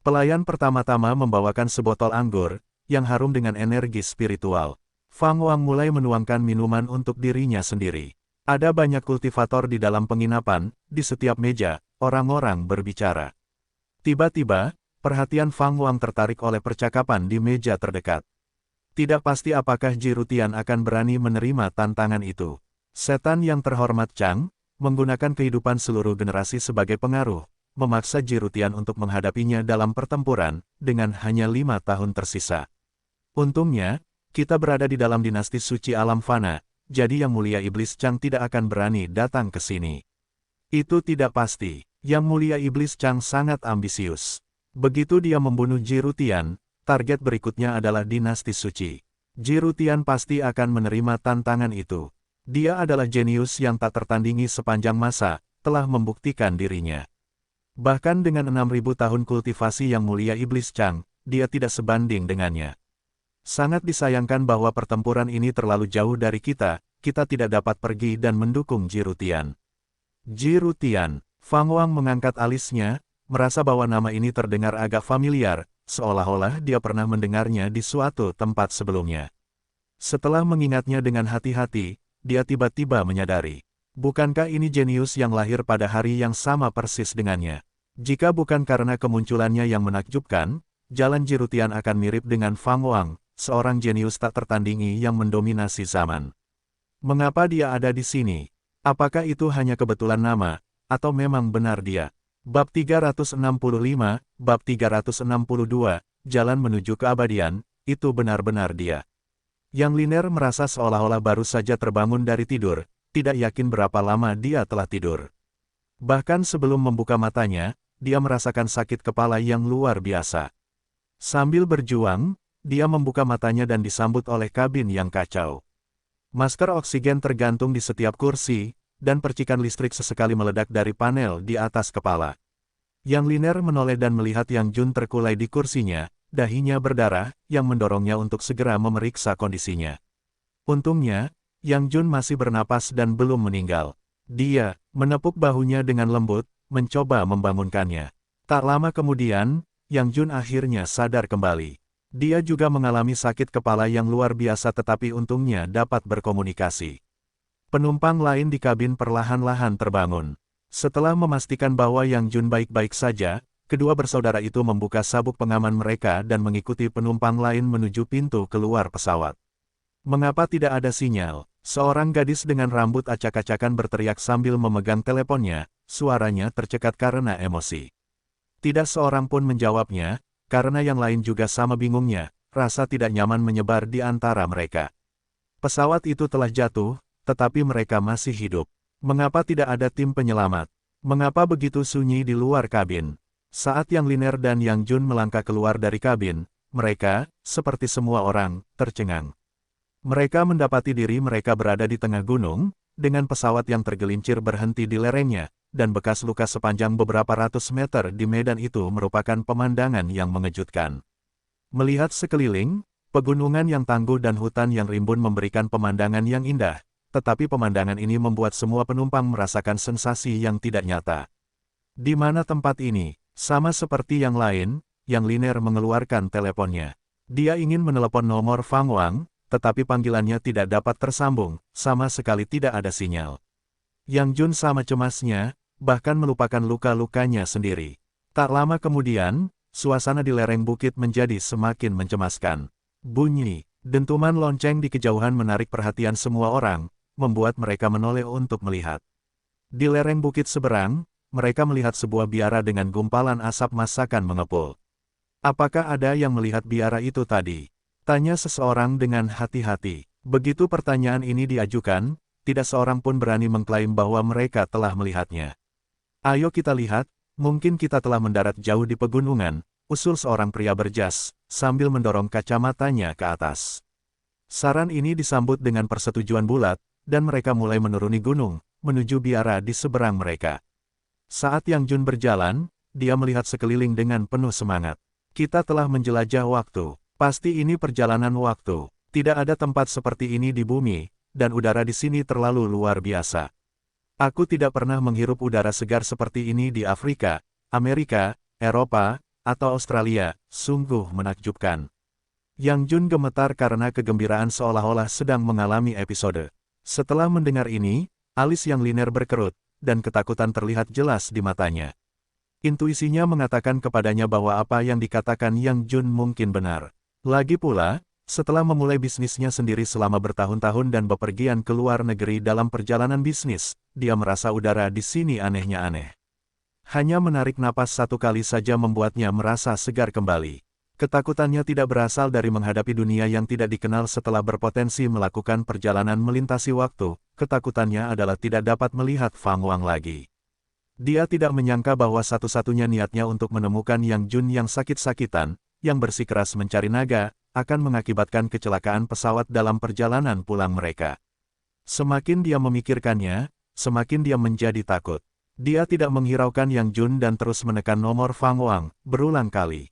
Pelayan pertama-tama membawakan sebotol anggur, yang harum dengan energi spiritual. Fang Wang mulai menuangkan minuman untuk dirinya sendiri. Ada banyak kultivator di dalam penginapan, di setiap meja, orang-orang berbicara. Tiba-tiba, perhatian Fang Wang tertarik oleh percakapan di meja terdekat. Tidak pasti apakah Jirutian akan berani menerima tantangan itu. Setan yang terhormat Chang, menggunakan kehidupan seluruh generasi sebagai pengaruh, memaksa Jirutian untuk menghadapinya dalam pertempuran, dengan hanya 5 tahun tersisa. Untungnya, kita berada di dalam dinasti suci alam fana, jadi Yang Mulia Iblis Chang tidak akan berani datang ke sini. Itu tidak pasti. Yang Mulia Iblis Chang sangat ambisius. Begitu dia membunuh Jirutian, target berikutnya adalah dinasti suci. Jirutian pasti akan menerima tantangan itu. Dia adalah jenius yang tak tertandingi sepanjang masa, telah membuktikan dirinya. Bahkan dengan 6.000 tahun kultivasi Yang Mulia Iblis Chang, dia tidak sebanding dengannya. Sangat disayangkan bahwa pertempuran ini terlalu jauh dari kita tidak dapat pergi dan mendukung Jirutian. Jirutian. Fang Wang mengangkat alisnya, merasa bahwa nama ini terdengar agak familiar, seolah-olah dia pernah mendengarnya di suatu tempat sebelumnya. Setelah mengingatnya dengan hati-hati, dia tiba-tiba menyadari. Bukankah ini jenius yang lahir pada hari yang sama persis dengannya? Jika bukan karena kemunculannya yang menakjubkan, jalan Jirutian akan mirip dengan Fang Wang, seorang jenius tak tertandingi yang mendominasi zaman. Mengapa dia ada di sini? Apakah itu hanya kebetulan nama? Atau memang benar dia? Bab 365, Bab 362, Jalan Menuju Keabadian, itu benar-benar dia. Yang Liner merasa seolah-olah baru saja terbangun dari tidur, tidak yakin berapa lama dia telah tidur. Bahkan sebelum membuka matanya, dia merasakan sakit kepala yang luar biasa. Sambil berjuang, dia membuka matanya dan disambut oleh kabin yang kacau. Masker oksigen tergantung di setiap kursi, dan percikan listrik sesekali meledak dari panel di atas kepala. Yang Liner menoleh dan melihat Yang Jun terkulai di kursinya, dahinya berdarah, yang mendorongnya untuk segera memeriksa kondisinya. Untungnya, Yang Jun masih bernapas dan belum meninggal. Dia menepuk bahunya dengan lembut, mencoba membangunkannya. Tak lama kemudian, Yang Jun akhirnya sadar kembali. Dia juga mengalami sakit kepala yang luar biasa tetapi untungnya dapat berkomunikasi. Penumpang lain di kabin perlahan-lahan terbangun. Setelah memastikan bahwa Yang Jun baik-baik saja, kedua bersaudara itu membuka sabuk pengaman mereka dan mengikuti penumpang lain menuju pintu keluar pesawat. Mengapa tidak ada sinyal? Seorang gadis dengan rambut acak-acakan berteriak sambil memegang teleponnya, suaranya tercekat karena emosi. Tidak seorang pun menjawabnya, karena yang lain juga sama bingungnya, rasa tidak nyaman menyebar di antara mereka. Pesawat itu telah jatuh, tetapi mereka masih hidup. Mengapa tidak ada tim penyelamat? Mengapa begitu sunyi di luar kabin? Saat Yang Liner dan Yang Jun melangkah keluar dari kabin, mereka, seperti semua orang, tercengang. Mereka mendapati diri mereka berada di tengah gunung, dengan pesawat yang tergelincir berhenti di lerengnya, dan bekas luka sepanjang beberapa ratus meter di medan itu merupakan pemandangan yang mengejutkan. Melihat sekeliling, pegunungan yang tangguh dan hutan yang rimbun memberikan pemandangan yang indah, tetapi pemandangan ini membuat semua penumpang merasakan sensasi yang tidak nyata. Di mana tempat ini? Sama seperti yang lain, Yang Liner mengeluarkan teleponnya. Dia ingin menelepon nomor Fang Wang, tetapi panggilannya tidak dapat tersambung, sama sekali tidak ada sinyal. Yang Jun sama cemasnya, bahkan melupakan luka-lukanya sendiri. Tak lama kemudian, suasana di lereng bukit menjadi semakin mencemaskan. Bunyi, dentuman lonceng di kejauhan menarik perhatian semua orang, membuat mereka menoleh untuk melihat. Di lereng bukit seberang, mereka melihat sebuah biara dengan gumpalan asap masakan mengepul. Apakah ada yang melihat biara itu tadi? Tanya seseorang dengan hati-hati. Begitu pertanyaan ini diajukan, tidak seorang pun berani mengklaim bahwa mereka telah melihatnya. Ayo kita lihat, mungkin kita telah mendarat jauh di pegunungan, usul seorang pria berjas, sambil mendorong kacamatanya ke atas. Saran ini disambut dengan persetujuan bulat, dan mereka mulai menuruni gunung, menuju biara di seberang mereka. Saat Yang Jun berjalan, dia melihat sekeliling dengan penuh semangat. Kita telah menjelajah waktu. Pasti ini perjalanan waktu. Tidak ada tempat seperti ini di bumi, dan udara di sini terlalu luar biasa. Aku tidak pernah menghirup udara segar seperti ini di Afrika, Amerika, Eropa, atau Australia. Sungguh menakjubkan. Yang Jun gemetar karena kegembiraan seolah-olah sedang mengalami episode. Setelah mendengar ini, alis Yang Liner berkerut, dan ketakutan terlihat jelas di matanya. Intuisinya mengatakan kepadanya bahwa apa yang dikatakan Yang Jun mungkin benar. Lagi pula, setelah memulai bisnisnya sendiri selama bertahun-tahun dan bepergian ke luar negeri dalam perjalanan bisnis, dia merasa udara di sini anehnya aneh. Hanya menarik napas satu kali saja membuatnya merasa segar kembali. Ketakutannya tidak berasal dari menghadapi dunia yang tidak dikenal setelah berpotensi melakukan perjalanan melintasi waktu, ketakutannya adalah tidak dapat melihat Fang Wang lagi. Dia tidak menyangka bahwa satu-satunya niatnya untuk menemukan Yang Jun yang sakit-sakitan, yang bersikeras mencari naga, akan mengakibatkan kecelakaan pesawat dalam perjalanan pulang mereka. Semakin dia memikirkannya, semakin dia menjadi takut. Dia tidak menghiraukan Yang Jun dan terus menekan nomor Fang Wang, berulang kali.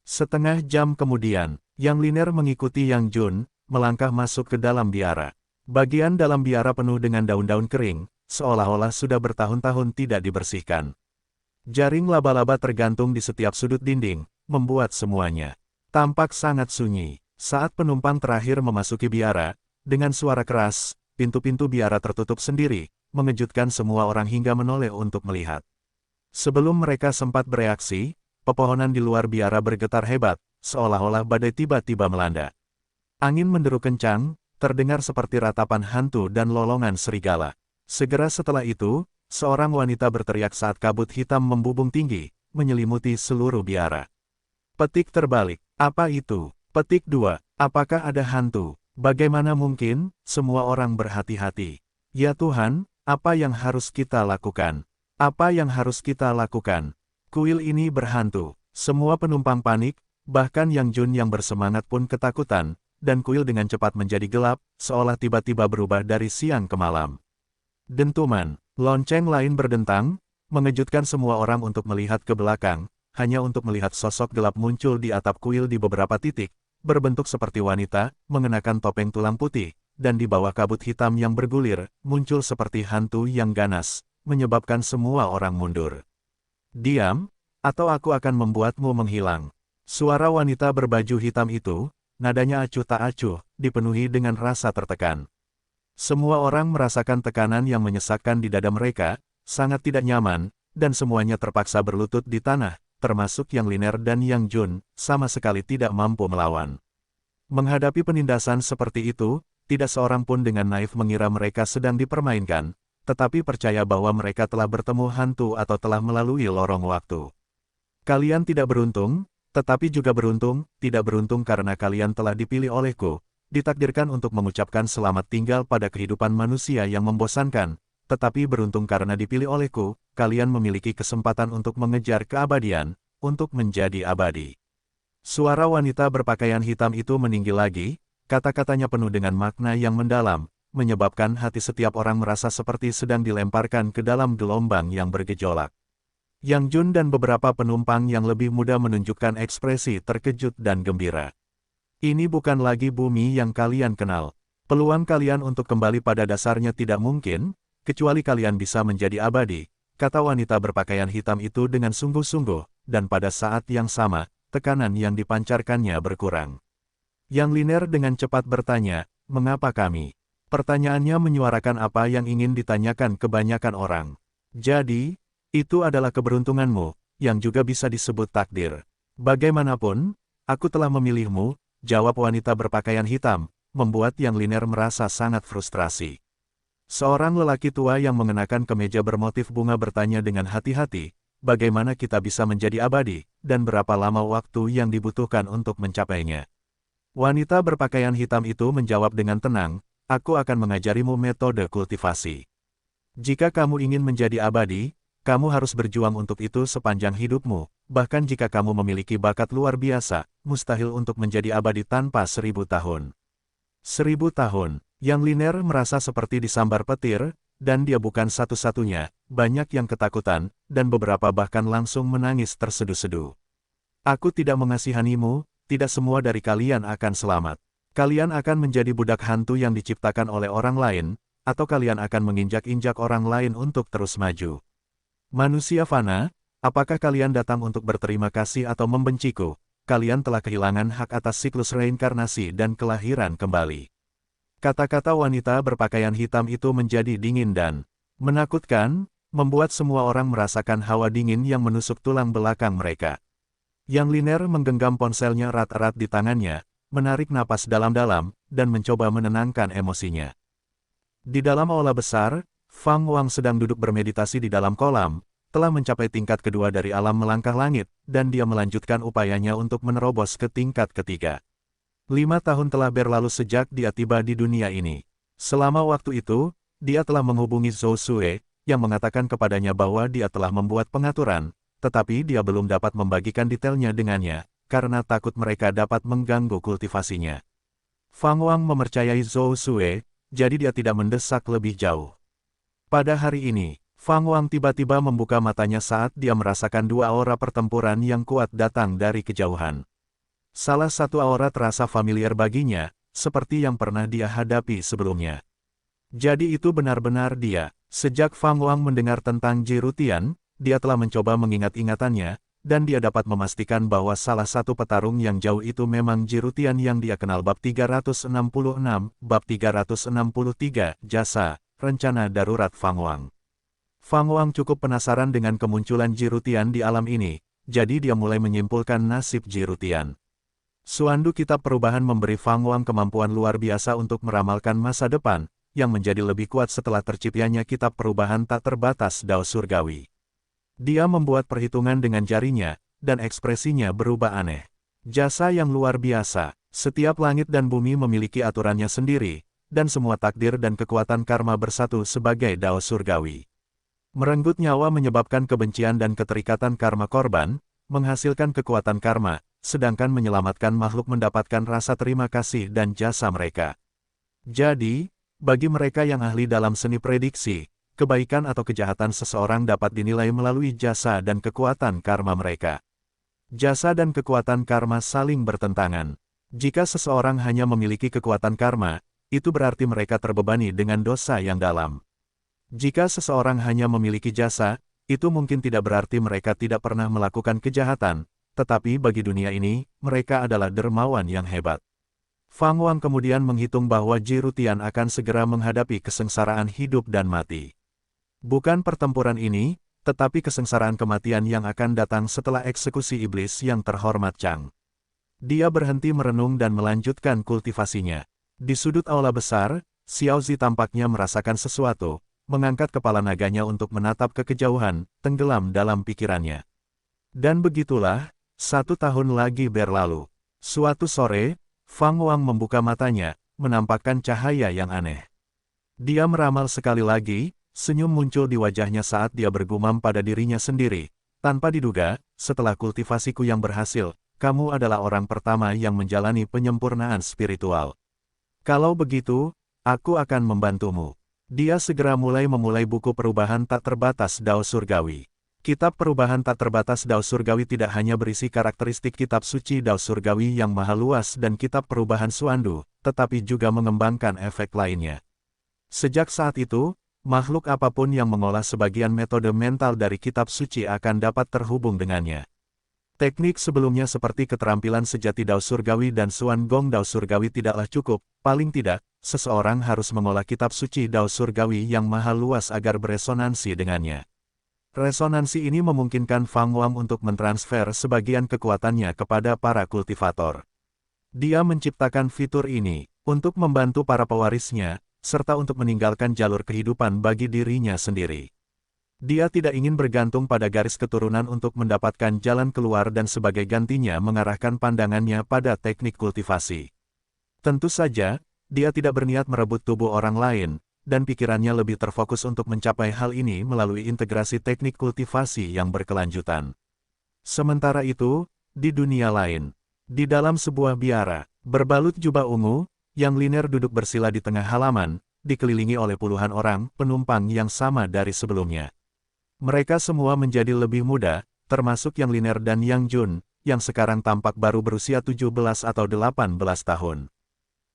Setengah jam kemudian, Yang Liner mengikuti Yang Jun, melangkah masuk ke dalam biara. Bagian dalam biara penuh dengan daun-daun kering, seolah-olah sudah bertahun-tahun tidak dibersihkan. Jaring laba-laba tergantung di setiap sudut dinding, membuat semuanya tampak sangat sunyi. Saat penumpang terakhir memasuki biara, dengan suara keras, pintu-pintu biara tertutup sendiri, mengejutkan semua orang hingga menoleh untuk melihat. Sebelum mereka sempat bereaksi, pepohonan di luar biara bergetar hebat, seolah-olah badai tiba-tiba melanda. Angin menderu kencang, terdengar seperti ratapan hantu dan lolongan serigala. Segera setelah itu, seorang wanita berteriak saat kabut hitam membubung tinggi, menyelimuti seluruh biara. Petik terbalik. Apa itu? Petik 2. Apakah ada hantu? Bagaimana mungkin? Semua orang berhati-hati. Ya Tuhan, apa yang harus kita lakukan? Apa yang harus kita lakukan? Kuil ini berhantu. Semua penumpang panik, bahkan Yang Jun yang bersemangat pun ketakutan, dan kuil dengan cepat menjadi gelap, seolah tiba-tiba berubah dari siang ke malam. Dentuman, lonceng lain berdentang, mengejutkan semua orang untuk melihat ke belakang, hanya untuk melihat sosok gelap muncul di atap kuil di beberapa titik, berbentuk seperti wanita, mengenakan topeng tulang putih, dan di bawah kabut hitam yang bergulir, muncul seperti hantu yang ganas, menyebabkan semua orang mundur. Diam, atau aku akan membuatmu menghilang. Suara wanita berbaju hitam itu, nadanya acuh tak acuh, dipenuhi dengan rasa tertekan. Semua orang merasakan tekanan yang menyesakkan di dada mereka, sangat tidak nyaman, dan semuanya terpaksa berlutut di tanah, termasuk Yang Liner dan Yang Jun, sama sekali tidak mampu melawan. Menghadapi penindasan seperti itu, tidak seorang pun dengan naif mengira mereka sedang dipermainkan, tetapi percaya bahwa mereka telah bertemu hantu atau telah melalui lorong waktu. Kalian tidak beruntung, tetapi juga beruntung, tidak beruntung karena kalian telah dipilih olehku, ditakdirkan untuk mengucapkan selamat tinggal pada kehidupan manusia yang membosankan, tetapi beruntung karena dipilih olehku, kalian memiliki kesempatan untuk mengejar keabadian, untuk menjadi abadi. Suara wanita berpakaian hitam itu meninggi lagi, kata-katanya penuh dengan makna yang mendalam, menyebabkan hati setiap orang merasa seperti sedang dilemparkan ke dalam gelombang yang bergejolak. Yang Jun dan beberapa penumpang yang lebih muda menunjukkan ekspresi terkejut dan gembira. Ini bukan lagi bumi yang kalian kenal. Peluang kalian untuk kembali pada dasarnya tidak mungkin, kecuali kalian bisa menjadi abadi, kata wanita berpakaian hitam itu dengan sungguh-sungguh, dan pada saat yang sama, tekanan yang dipancarkannya berkurang. Yang Liner dengan cepat bertanya, mengapa kami? Pertanyaannya menyuarakan apa yang ingin ditanyakan kebanyakan orang. Jadi, itu adalah keberuntunganmu, yang juga bisa disebut takdir. Bagaimanapun, aku telah memilihmu, jawab wanita berpakaian hitam, membuat Yang Liner merasa sangat frustrasi. Seorang lelaki tua yang mengenakan kemeja bermotif bunga bertanya dengan hati-hati, bagaimana kita bisa menjadi abadi, dan berapa lama waktu yang dibutuhkan untuk mencapainya. Wanita berpakaian hitam itu menjawab dengan tenang, aku akan mengajarimu metode kultivasi. Jika kamu ingin menjadi abadi, kamu harus berjuang untuk itu sepanjang hidupmu, bahkan jika kamu memiliki bakat luar biasa, mustahil untuk menjadi abadi tanpa 1000 tahun. 1000 tahun, Yang Liner merasa seperti disambar petir, dan dia bukan satu-satunya, banyak yang ketakutan, dan beberapa bahkan langsung menangis terseduh-seduh. Aku tidak mengasihanimu, tidak semua dari kalian akan selamat. Kalian akan menjadi budak hantu yang diciptakan oleh orang lain, atau kalian akan menginjak-injak orang lain untuk terus maju. Manusia fana, apakah kalian datang untuk berterima kasih atau membenciku? Kalian telah kehilangan hak atas siklus reinkarnasi dan kelahiran kembali. Kata-kata wanita berpakaian hitam itu menjadi dingin dan menakutkan, membuat semua orang merasakan hawa dingin yang menusuk tulang belakang mereka. Yang Liner menggenggam ponselnya erat-erat di tangannya, menarik napas dalam-dalam, dan mencoba menenangkan emosinya. Di dalam aula besar, Fang Wang sedang duduk bermeditasi di dalam kolam, telah mencapai tingkat kedua dari alam melangkah langit, dan dia melanjutkan upayanya untuk menerobos ke tingkat ketiga. 5 tahun telah berlalu sejak dia tiba di dunia ini. Selama waktu itu, dia telah menghubungi Zhou Sue, yang mengatakan kepadanya bahwa dia telah membuat pengaturan, tetapi dia belum dapat membagikan detailnya dengannya, karena takut mereka dapat mengganggu kultivasinya. Fang Wang mempercayai Zhou Sue, jadi dia tidak mendesak lebih jauh. Pada hari ini, Fang Wang tiba-tiba membuka matanya saat dia merasakan dua aura pertempuran yang kuat datang dari kejauhan. Salah satu aura terasa familiar baginya, seperti yang pernah dia hadapi sebelumnya. Jadi itu benar-benar dia. Sejak Fang Wang mendengar tentang Jirutian, dia telah mencoba mengingat-ingatannya, dan dia dapat memastikan bahwa salah satu petarung yang jauh itu memang Jirutian yang dia kenal. Bab 366, Bab 363, Jasa, Rencana Darurat Fang Wang. Fang Wang cukup penasaran dengan kemunculan Jirutian di alam ini, jadi dia mulai menyimpulkan nasib Jirutian. Suandu Kitab Perubahan memberi Fang Wang kemampuan luar biasa untuk meramalkan masa depan, yang menjadi lebih kuat setelah terciptanya Kitab Perubahan tak terbatas Dao Surgawi. Dia membuat perhitungan dengan jarinya, dan ekspresinya berubah aneh. Jasa yang luar biasa, setiap langit dan bumi memiliki aturannya sendiri, dan semua takdir dan kekuatan karma bersatu sebagai Dao Surgawi. Merenggut nyawa menyebabkan kebencian dan keterikatan karma korban, menghasilkan kekuatan karma, sedangkan menyelamatkan makhluk mendapatkan rasa terima kasih dan jasa mereka. Jadi, bagi mereka yang ahli dalam seni prediksi, kebaikan atau kejahatan seseorang dapat dinilai melalui jasa dan kekuatan karma mereka. Jasa dan kekuatan karma saling bertentangan. Jika seseorang hanya memiliki kekuatan karma, itu berarti mereka terbebani dengan dosa yang dalam. Jika seseorang hanya memiliki jasa, itu mungkin tidak berarti mereka tidak pernah melakukan kejahatan, tetapi bagi dunia ini, mereka adalah dermawan yang hebat. Fang Wang kemudian menghitung bahwa Jirutian akan segera menghadapi kesengsaraan hidup dan mati. Bukan pertempuran ini, tetapi kesengsaraan kematian yang akan datang setelah eksekusi iblis yang terhormat Chang. Dia berhenti merenung dan melanjutkan kultivasinya. Di sudut aula besar, Xiao Zi tampaknya merasakan sesuatu, mengangkat kepala naganya untuk menatap ke kejauhan, tenggelam dalam pikirannya. Dan begitulah, 1 tahun lagi berlalu. Suatu sore, Fang Wang membuka matanya, menampakkan cahaya yang aneh. Dia meramal sekali lagi, senyum muncul di wajahnya saat dia bergumam pada dirinya sendiri. Tanpa diduga, setelah kultivasiku yang berhasil, kamu adalah orang pertama yang menjalani penyempurnaan spiritual. Kalau begitu, aku akan membantumu. Dia segera memulai buku perubahan tak terbatas Dao Surgawi. Kitab perubahan tak terbatas Dao Surgawi tidak hanya berisi karakteristik kitab suci Dao Surgawi yang maha luas dan kitab perubahan Suandu, tetapi juga mengembangkan efek lainnya. Sejak saat itu, makhluk apapun yang mengolah sebagian metode mental dari kitab suci akan dapat terhubung dengannya. Teknik sebelumnya seperti keterampilan sejati Dao Surgawi dan Suan Gong Dao Surgawi tidaklah cukup, paling tidak, seseorang harus mengolah kitab suci Dao Surgawi yang maha luas agar beresonansi dengannya. Resonansi ini memungkinkan Fang Wang untuk mentransfer sebagian kekuatannya kepada para kultivator. Dia menciptakan fitur ini untuk membantu para pewarisnya, serta untuk meninggalkan jalur kehidupan bagi dirinya sendiri. Dia tidak ingin bergantung pada garis keturunan untuk mendapatkan jalan keluar dan sebagai gantinya mengarahkan pandangannya pada teknik kultivasi. Tentu saja, dia tidak berniat merebut tubuh orang lain, dan pikirannya lebih terfokus untuk mencapai hal ini melalui integrasi teknik kultivasi yang berkelanjutan. Sementara itu, di dunia lain, di dalam sebuah biara, berbalut jubah ungu, Yang Liner duduk bersila di tengah halaman, dikelilingi oleh puluhan orang penumpang yang sama dari sebelumnya. Mereka semua menjadi lebih muda, termasuk Yang Liner dan Yang Jun, yang sekarang tampak baru berusia 17 atau 18 tahun.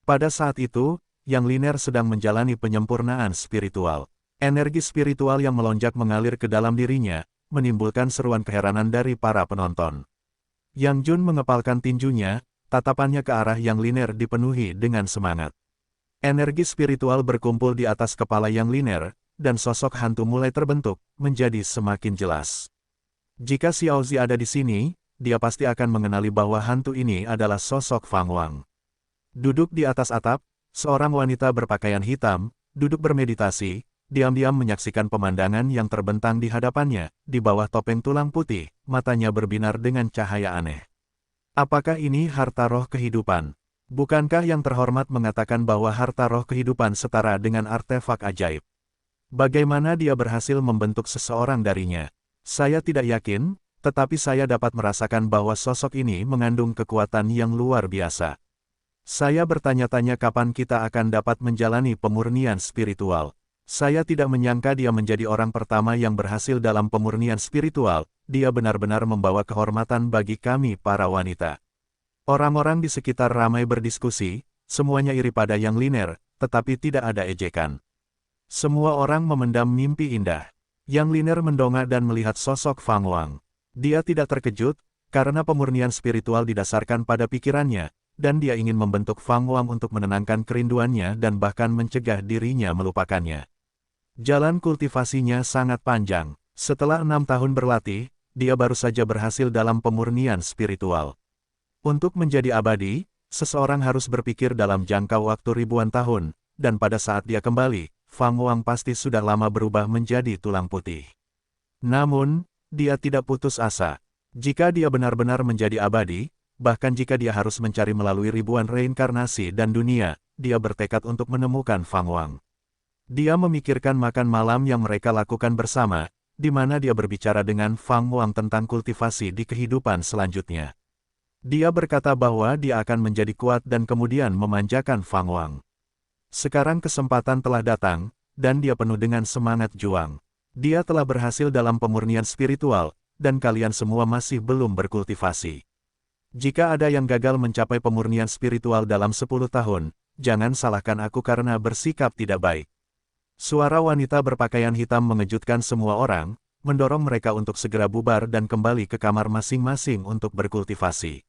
Pada saat itu, Yang Liner sedang menjalani penyempurnaan spiritual. Energi spiritual yang melonjak mengalir ke dalam dirinya, menimbulkan seruan keheranan dari para penonton. Yang Jun mengepalkan tinjunya, tatapannya ke arah Yang Liner dipenuhi dengan semangat. Energi spiritual berkumpul di atas kepala Yang Liner, dan sosok hantu mulai terbentuk, menjadi semakin jelas. Jika Xiaozi ada di sini, dia pasti akan mengenali bahwa hantu ini adalah sosok Fang Wang. Duduk di atas atap, seorang wanita berpakaian hitam, duduk bermeditasi, diam-diam menyaksikan pemandangan yang terbentang di hadapannya, di bawah topeng tulang putih, matanya berbinar dengan cahaya aneh. Apakah ini harta roh kehidupan? Bukankah yang terhormat mengatakan bahwa harta roh kehidupan setara dengan artefak ajaib? Bagaimana dia berhasil membentuk seseorang darinya? Saya tidak yakin, tetapi saya dapat merasakan bahwa sosok ini mengandung kekuatan yang luar biasa. Saya bertanya-tanya kapan kita akan dapat menjalani pemurnian spiritual. Saya tidak menyangka dia menjadi orang pertama yang berhasil dalam pemurnian spiritual, dia benar-benar membawa kehormatan bagi kami para wanita. Orang-orang di sekitar ramai berdiskusi, semuanya iri pada Yang Liner, tetapi tidak ada ejekan. Semua orang memendam mimpi indah. Yang Liner mendongak dan melihat sosok Fang Wang. Dia tidak terkejut, karena pemurnian spiritual didasarkan pada pikirannya, dan dia ingin membentuk Fang Wang untuk menenangkan kerinduannya dan bahkan mencegah dirinya melupakannya. Jalan kultivasinya sangat panjang. Setelah 6 tahun berlatih, dia baru saja berhasil dalam pemurnian spiritual. Untuk menjadi abadi, seseorang harus berpikir dalam jangka waktu ribuan tahun, dan pada saat dia kembali, Fang Wang pasti sudah lama berubah menjadi tulang putih. Namun, dia tidak putus asa. Jika dia benar-benar menjadi abadi, bahkan jika dia harus mencari melalui ribuan reinkarnasi dan dunia, dia bertekad untuk menemukan Fang Wang. Dia memikirkan makan malam yang mereka lakukan bersama, di mana dia berbicara dengan Fang Wang tentang kultivasi di kehidupan selanjutnya. Dia berkata bahwa dia akan menjadi kuat dan kemudian memanjakan Fang Wang. Sekarang kesempatan telah datang, dan dia penuh dengan semangat juang. Dia telah berhasil dalam pemurnian spiritual, dan kalian semua masih belum berkultivasi. Jika ada yang gagal mencapai pemurnian spiritual dalam 10 tahun, jangan salahkan aku karena bersikap tidak baik. Suara wanita berpakaian hitam mengejutkan semua orang, mendorong mereka untuk segera bubar dan kembali ke kamar masing-masing untuk berkultivasi.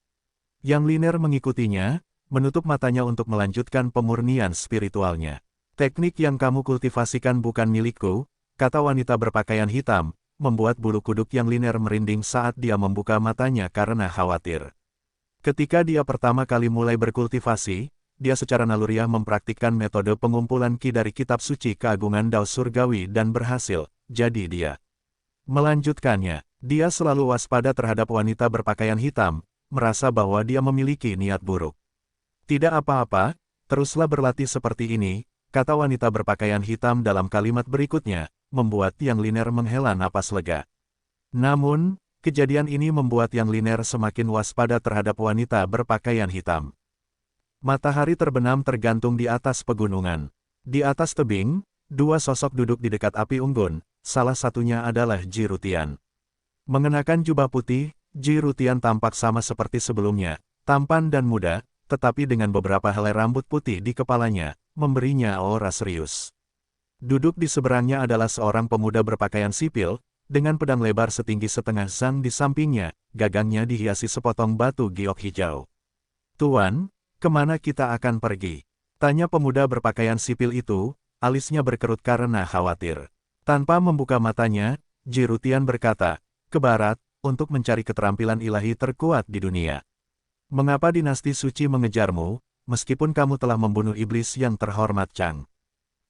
Yang Liner mengikutinya, menutup matanya untuk melanjutkan pemurnian spiritualnya. Teknik yang kamu kultivasikan bukan milikku, kata wanita berpakaian hitam, membuat bulu kuduk Yang Liner merinding saat dia membuka matanya karena khawatir. Ketika dia pertama kali mulai berkultivasi, dia secara naluriah mempraktikkan metode pengumpulan Qi dari kitab suci keagungan Dao Surgawi dan berhasil, jadi dia melanjutkannya. Dia selalu waspada terhadap wanita berpakaian hitam, merasa bahwa dia memiliki niat buruk. Tidak apa-apa, teruslah berlatih seperti ini, kata wanita berpakaian hitam dalam kalimat berikutnya, membuat Yang Liner menghela napas lega. Namun, kejadian ini membuat Yang Liner semakin waspada terhadap wanita berpakaian hitam. Matahari terbenam tergantung di atas pegunungan. Di atas tebing, dua sosok duduk di dekat api unggun, salah satunya adalah Ji Rutian. Mengenakan jubah putih, Ji Rutian tampak sama seperti sebelumnya, tampan dan muda, tetapi dengan beberapa helai rambut putih di kepalanya, memberinya aura serius. Duduk di seberangnya adalah seorang pemuda berpakaian sipil, dengan pedang lebar setinggi setengah zang di sampingnya, gagangnya dihiasi sepotong batu giok hijau. "Tuan, kemana kita akan pergi?" tanya pemuda berpakaian sipil itu, alisnya berkerut karena khawatir. Tanpa membuka matanya, Ji Rutian berkata, "Ke barat, untuk mencari keterampilan ilahi terkuat di dunia." "Mengapa dinasti suci mengejarmu, meskipun kamu telah membunuh iblis yang terhormat Chang?"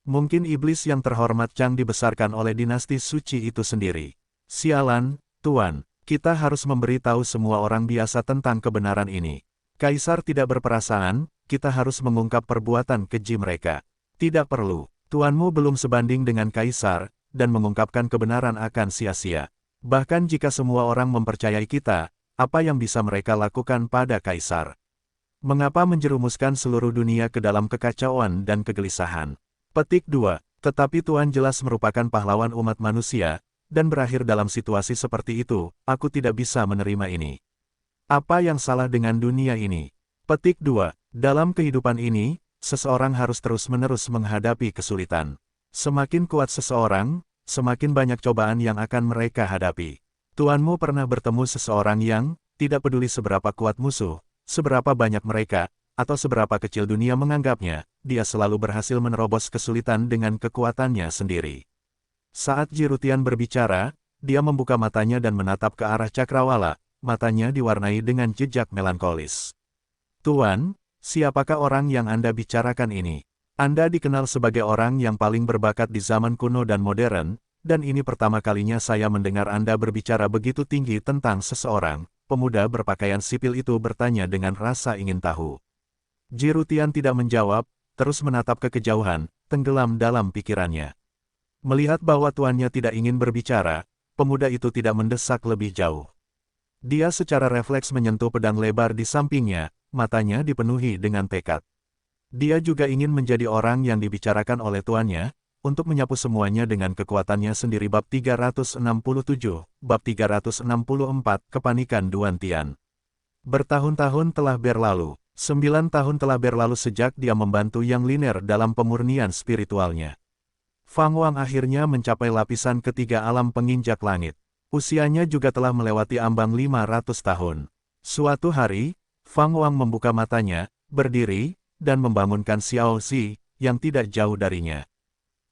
"Mungkin iblis yang terhormat Chang dibesarkan oleh dinasti suci itu sendiri." "Sialan, Tuan, kita harus memberitahu semua orang biasa tentang kebenaran ini. Kaisar tidak berperasaan, kita harus mengungkap perbuatan keji mereka." "Tidak perlu, tuanmu belum sebanding dengan Kaisar, dan mengungkapkan kebenaran akan sia-sia. Bahkan jika semua orang mempercayai kita, apa yang bisa mereka lakukan pada Kaisar? Mengapa menjerumuskan seluruh dunia ke dalam kekacauan dan kegelisahan?" Petik 2. Tetapi Tuan jelas merupakan pahlawan umat manusia, dan berakhir dalam situasi seperti itu, aku tidak bisa menerima ini. Apa yang salah dengan dunia ini? Petik 2. Dalam kehidupan ini, seseorang harus terus-menerus menghadapi kesulitan. Semakin kuat seseorang, semakin banyak cobaan yang akan mereka hadapi. Tuanmu pernah bertemu seseorang yang, tidak peduli seberapa kuat musuh, seberapa banyak mereka, atau seberapa kecil dunia menganggapnya, dia selalu berhasil menerobos kesulitan dengan kekuatannya sendiri. Saat Ji Rutian berbicara, dia membuka matanya dan menatap ke arah Cakrawala, matanya diwarnai dengan jejak melankolis. "Tuan, siapakah orang yang Anda bicarakan ini? Anda dikenal sebagai orang yang paling berbakat di zaman kuno dan modern, dan ini pertama kalinya saya mendengar Anda berbicara begitu tinggi tentang seseorang." Pemuda berpakaian sipil itu bertanya dengan rasa ingin tahu. Ji Rutian tidak menjawab, terus menatap ke kejauhan, tenggelam dalam pikirannya. Melihat bahwa tuannya tidak ingin berbicara, pemuda itu tidak mendesak lebih jauh. Dia secara refleks menyentuh pedang lebar di sampingnya, matanya dipenuhi dengan tekad. Dia juga ingin menjadi orang yang dibicarakan oleh tuannya, untuk menyapu semuanya dengan kekuatannya sendiri. Bab 367, Bab 364, Kepanikan Duan Tian. Bertahun-tahun telah berlalu. 9 tahun telah berlalu sejak dia membantu Yang Liner dalam pemurnian spiritualnya. Fang Wang akhirnya mencapai lapisan ketiga alam penginjak langit. Usianya juga telah melewati ambang 500 tahun. Suatu hari, Fang Wang membuka matanya, berdiri, dan membangunkan Xiao Zi, yang tidak jauh darinya.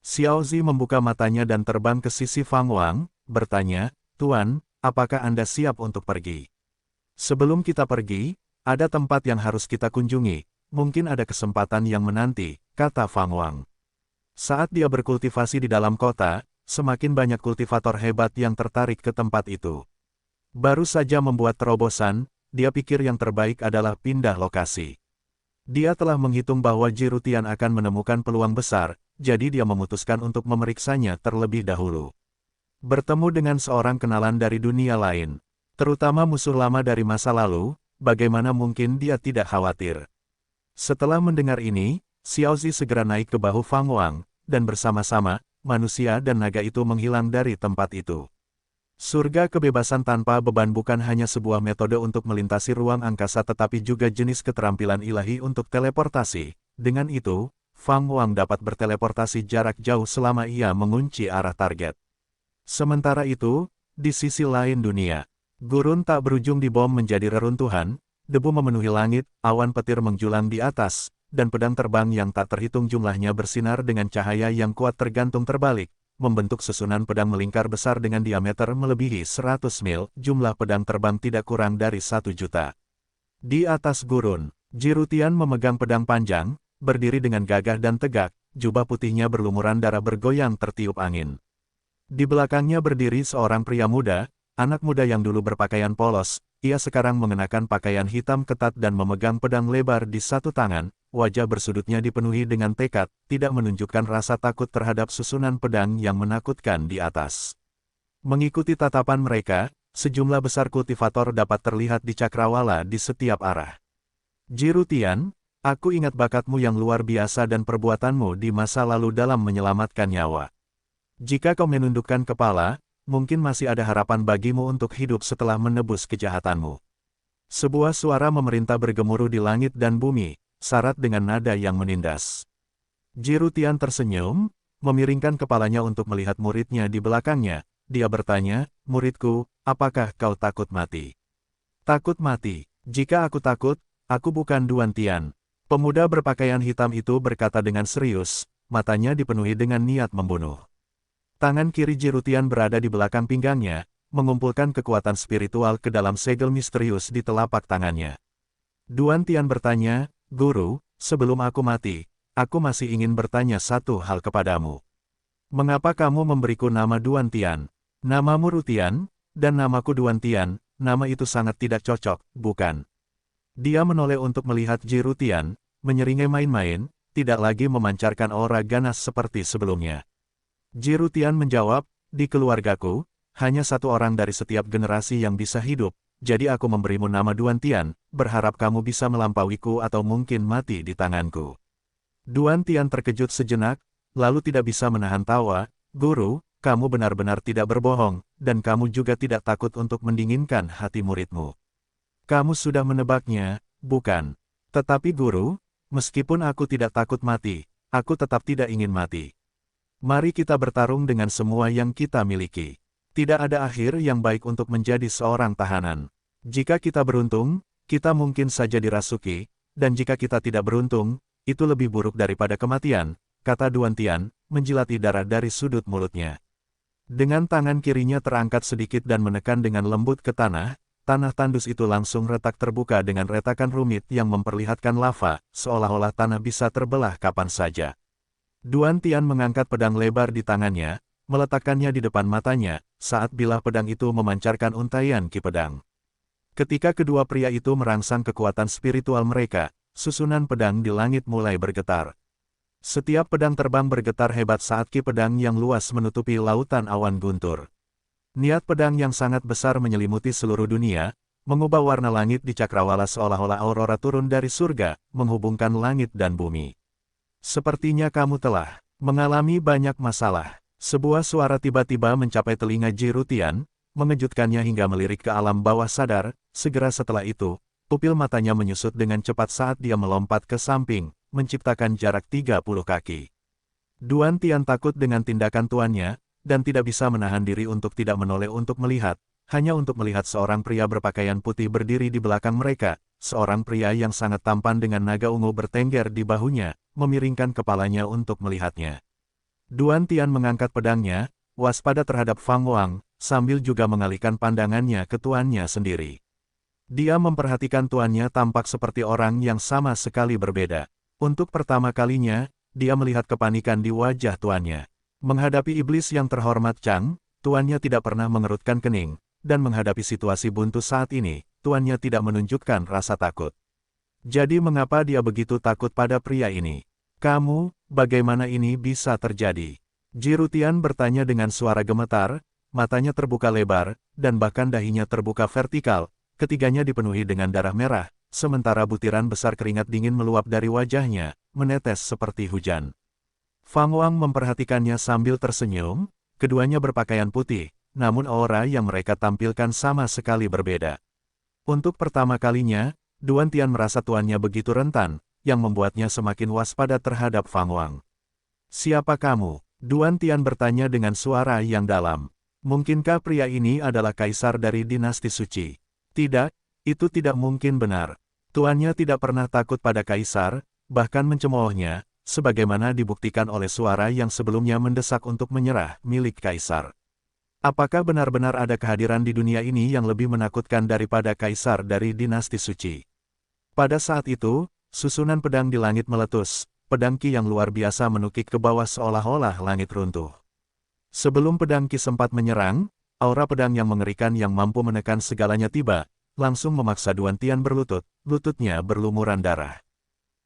Xiao Zi membuka matanya dan terbang ke sisi Fang Wang, bertanya, "Tuan, apakah Anda siap untuk pergi?" "Sebelum kita pergi, ada tempat yang harus kita kunjungi, mungkin ada kesempatan yang menanti," kata Fang Wang. Saat dia berkultivasi di dalam kota, semakin banyak kultivator hebat yang tertarik ke tempat itu. Baru saja membuat terobosan, dia pikir yang terbaik adalah pindah lokasi. Dia telah menghitung bahwa Ji Rutian akan menemukan peluang besar, jadi dia memutuskan untuk memeriksanya terlebih dahulu. Bertemu dengan seorang kenalan dari dunia lain, terutama musuh lama dari masa lalu, bagaimana mungkin dia tidak khawatir? Setelah mendengar ini, Xiao Zi segera naik ke bahu Fang Wang, dan bersama-sama, manusia dan naga itu menghilang dari tempat itu. Surga kebebasan tanpa beban bukan hanya sebuah metode untuk melintasi ruang angkasa tetapi juga jenis keterampilan ilahi untuk teleportasi. Dengan itu, Fang Wang dapat berteleportasi jarak jauh selama ia mengunci arah target. Sementara itu, di sisi lain dunia, gurun tak berujung dibom menjadi reruntuhan, debu memenuhi langit, awan petir menjulang di atas, dan pedang terbang yang tak terhitung jumlahnya bersinar dengan cahaya yang kuat tergantung terbalik, membentuk susunan pedang melingkar besar dengan diameter melebihi 100 mil, jumlah pedang terbang tidak kurang dari 1 juta. Di atas gurun, Ji Rutian memegang pedang panjang, berdiri dengan gagah dan tegak, jubah putihnya berlumuran darah bergoyang tertiup angin. Di belakangnya berdiri seorang pria muda, anak muda yang dulu berpakaian polos, ia sekarang mengenakan pakaian hitam ketat dan memegang pedang lebar di satu tangan, wajah bersudutnya dipenuhi dengan tekad, tidak menunjukkan rasa takut terhadap susunan pedang yang menakutkan di atas. Mengikuti tatapan mereka, sejumlah besar kultivator dapat terlihat di cakrawala di setiap arah. Jirutian, aku ingat bakatmu yang luar biasa dan perbuatanmu di masa lalu dalam menyelamatkan nyawa. Jika kau menundukkan kepala, mungkin masih ada harapan bagimu untuk hidup setelah menebus kejahatanmu. Sebuah suara memerintah bergemuruh di langit dan bumi, syarat dengan nada yang menindas. Jirutian tersenyum, memiringkan kepalanya untuk melihat muridnya di belakangnya. Dia bertanya, muridku, apakah kau takut mati? Takut mati? Jika aku takut, aku bukan Duan Tian. Pemuda berpakaian hitam itu berkata dengan serius, matanya dipenuhi dengan niat membunuh. Tangan kiri Jirutian berada di belakang pinggangnya, mengumpulkan kekuatan spiritual ke dalam segel misterius di telapak tangannya. Duan Tian bertanya, Guru, sebelum aku mati, aku masih ingin bertanya satu hal kepadamu. Mengapa kamu memberiku nama Duan Tian? Namamu Rutian, dan namaku Duan Tian, nama itu sangat tidak cocok, bukan? Dia menoleh untuk melihat Jirutian, menyeringai main-main, tidak lagi memancarkan aura ganas seperti sebelumnya. Jirutian menjawab, di keluargaku, hanya satu orang dari setiap generasi yang bisa hidup, jadi aku memberimu nama Duan Tian, berharap kamu bisa melampauiku atau mungkin mati di tanganku. Duan Tian terkejut sejenak, lalu tidak bisa menahan tawa, Guru, kamu benar-benar tidak berbohong, dan kamu juga tidak takut untuk mendinginkan hati muridmu. Kamu sudah menebaknya, bukan? Tetapi Guru, meskipun aku tidak takut mati, aku tetap tidak ingin mati. Mari kita bertarung dengan semua yang kita miliki. Tidak ada akhir yang baik untuk menjadi seorang tahanan. Jika kita beruntung, kita mungkin saja dirasuki, dan jika kita tidak beruntung, itu lebih buruk daripada kematian, kata Duan Tian, menjilati darah dari sudut mulutnya. Dengan tangan kirinya terangkat sedikit dan menekan dengan lembut ke tanah tandus itu langsung retak terbuka dengan retakan rumit yang memperlihatkan lava, seolah-olah tanah bisa terbelah kapan saja. Duan Tian mengangkat pedang lebar di tangannya, meletakkannya di depan matanya, saat bilah pedang itu memancarkan untaian ki pedang. Ketika kedua pria itu merangsang kekuatan spiritual mereka, susunan pedang di langit mulai bergetar. Setiap pedang terbang bergetar hebat saat ki pedang yang luas menutupi lautan awan guntur. Niat pedang yang sangat besar menyelimuti seluruh dunia, mengubah warna langit di cakrawala seolah-olah aurora turun dari surga, menghubungkan langit dan bumi. Sepertinya kamu telah mengalami banyak masalah. Sebuah suara tiba-tiba mencapai telinga Jirutian, mengejutkannya hingga melirik ke alam bawah sadar. Segera setelah itu, pupil matanya menyusut dengan cepat saat dia melompat ke samping, menciptakan jarak 30 kaki. Duan Tian takut dengan tindakan tuannya, dan tidak bisa menahan diri untuk tidak menoleh untuk melihat, hanya untuk melihat seorang pria berpakaian putih berdiri di belakang mereka, seorang pria yang sangat tampan dengan naga ungu bertengger di bahunya, memiringkan kepalanya untuk melihatnya. Duan Tian mengangkat pedangnya, waspada terhadap Fang Wang, sambil juga mengalihkan pandangannya ke tuannya sendiri. Dia memperhatikan tuannya tampak seperti orang yang sama sekali berbeda. Untuk pertama kalinya, dia melihat kepanikan di wajah tuannya. Menghadapi iblis yang terhormat Chang, tuannya tidak pernah mengerutkan kening, dan menghadapi situasi buntu saat ini, tuannya tidak menunjukkan rasa takut. Jadi mengapa dia begitu takut pada pria ini? Kamu, bagaimana ini bisa terjadi? Jirutian bertanya dengan suara gemetar, matanya terbuka lebar, dan bahkan dahinya terbuka vertikal, ketiganya dipenuhi dengan darah merah. Sementara butiran besar keringat dingin meluap dari wajahnya, menetes seperti hujan. Fang Wang memperhatikannya sambil tersenyum, keduanya berpakaian putih, namun aura yang mereka tampilkan sama sekali berbeda. Untuk pertama kalinya, Duan Tian merasa tuannya begitu rentan, yang membuatnya semakin waspada terhadap Fang Wang. Siapa kamu? Duan Tian bertanya dengan suara yang dalam. Mungkinkah pria ini adalah kaisar dari dinasti suci? Tidak, itu tidak mungkin benar. Tuannya tidak pernah takut pada kaisar, bahkan mencemoohnya, sebagaimana dibuktikan oleh suara yang sebelumnya mendesak untuk menyerah milik kaisar. Apakah benar-benar ada kehadiran di dunia ini yang lebih menakutkan daripada kaisar dari dinasti suci? Pada saat itu, susunan pedang di langit meletus, pedang ki yang luar biasa menukik ke bawah seolah-olah langit runtuh. Sebelum pedang ki sempat menyerang, aura pedang yang mengerikan yang mampu menekan segalanya tiba, langsung memaksa Duan Tian berlutut, lututnya berlumuran darah.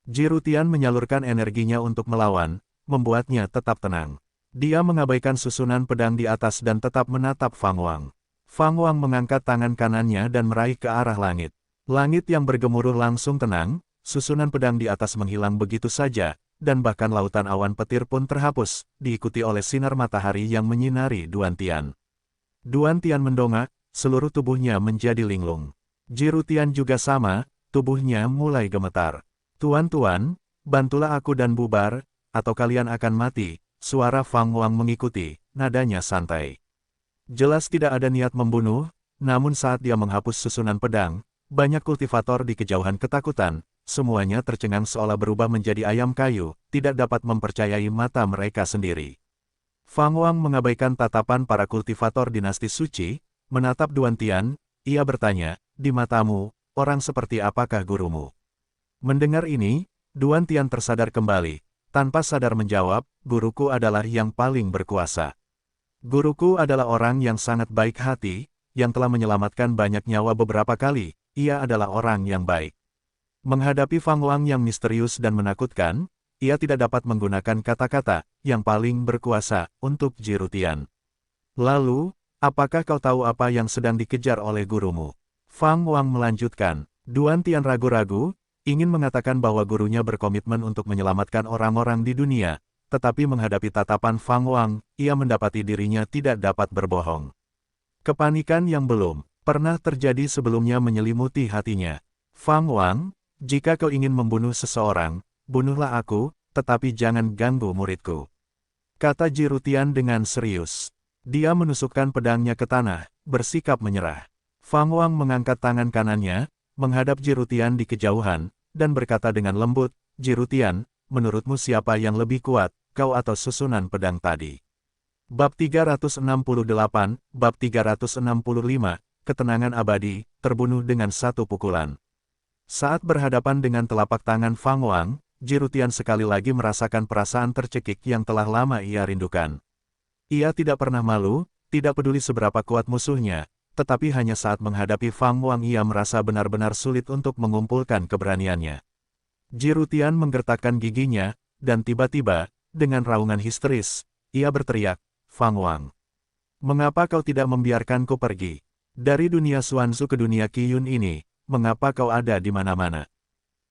Ji Rutian menyalurkan energinya untuk melawan, membuatnya tetap tenang. Dia mengabaikan susunan pedang di atas dan tetap menatap Fang Wang. Fang Wang mengangkat tangan kanannya dan meraih ke arah langit. Langit yang bergemuruh langsung tenang, susunan pedang di atas menghilang begitu saja, dan bahkan lautan awan petir pun terhapus, diikuti oleh sinar matahari yang menyinari Duan Tian. Duan Tian mendongak, seluruh tubuhnya menjadi linglung. Ji Rutian juga sama, tubuhnya mulai gemetar. "Tuan-tuan, bantulah aku dan bubar, atau kalian akan mati." Suara Fang Wang mengikuti, nadanya santai. Jelas tidak ada niat membunuh, namun saat dia menghapus susunan pedang, banyak kultivator di kejauhan ketakutan, semuanya tercengang seolah berubah menjadi ayam kayu, tidak dapat mempercayai mata mereka sendiri. Fang Wang mengabaikan tatapan para kultivator dinasti suci, menatap Duan Tian, ia bertanya, "Di matamu, orang seperti apakah gurumu?" Mendengar ini, Duan Tian tersadar kembali, tanpa sadar menjawab, "Guruku adalah yang paling berkuasa. Guruku adalah orang yang sangat baik hati, yang telah menyelamatkan banyak nyawa beberapa kali, ia adalah orang yang baik." Menghadapi Fang Wang yang misterius dan menakutkan, ia tidak dapat menggunakan kata-kata, "yang paling berkuasa," untuk Ji Rutian. "Lalu, apakah kau tahu apa yang sedang dikejar oleh gurumu?" Fang Wang melanjutkan. Duan Tian ragu-ragu, ingin mengatakan bahwa gurunya berkomitmen untuk menyelamatkan orang-orang di dunia, tetapi menghadapi tatapan Fang Wang, ia mendapati dirinya tidak dapat berbohong. Kepanikan yang belum pernah terjadi sebelumnya menyelimuti hatinya. "Fang Wang, jika kau ingin membunuh seseorang, bunuhlah aku, tetapi jangan ganggu muridku," kata Ji Rutian dengan serius. Dia menusukkan pedangnya ke tanah, bersikap menyerah. Fang Wang mengangkat tangan kanannya, menghadap Ji Rutian di kejauhan, dan berkata dengan lembut, "Ji Rutian, menurutmu siapa yang lebih kuat, kau atau susunan pedang tadi?" Bab 368, Bab 365, Ketenangan Abadi, terbunuh dengan satu pukulan. Saat berhadapan dengan telapak tangan Fang Wang, Ji Rutian sekali lagi merasakan perasaan tercekik yang telah lama ia rindukan. Ia tidak pernah malu, tidak peduli seberapa kuat musuhnya, tetapi hanya saat menghadapi Fang Wang ia merasa benar-benar sulit untuk mengumpulkan keberaniannya. Ji Rutian menggertakkan giginya, dan tiba-tiba, dengan raungan histeris, ia berteriak, "Fang Wang, mengapa kau tidak membiarkanku pergi? Dari dunia Xuanzu ke dunia Qiyun ini, mengapa kau ada di mana-mana?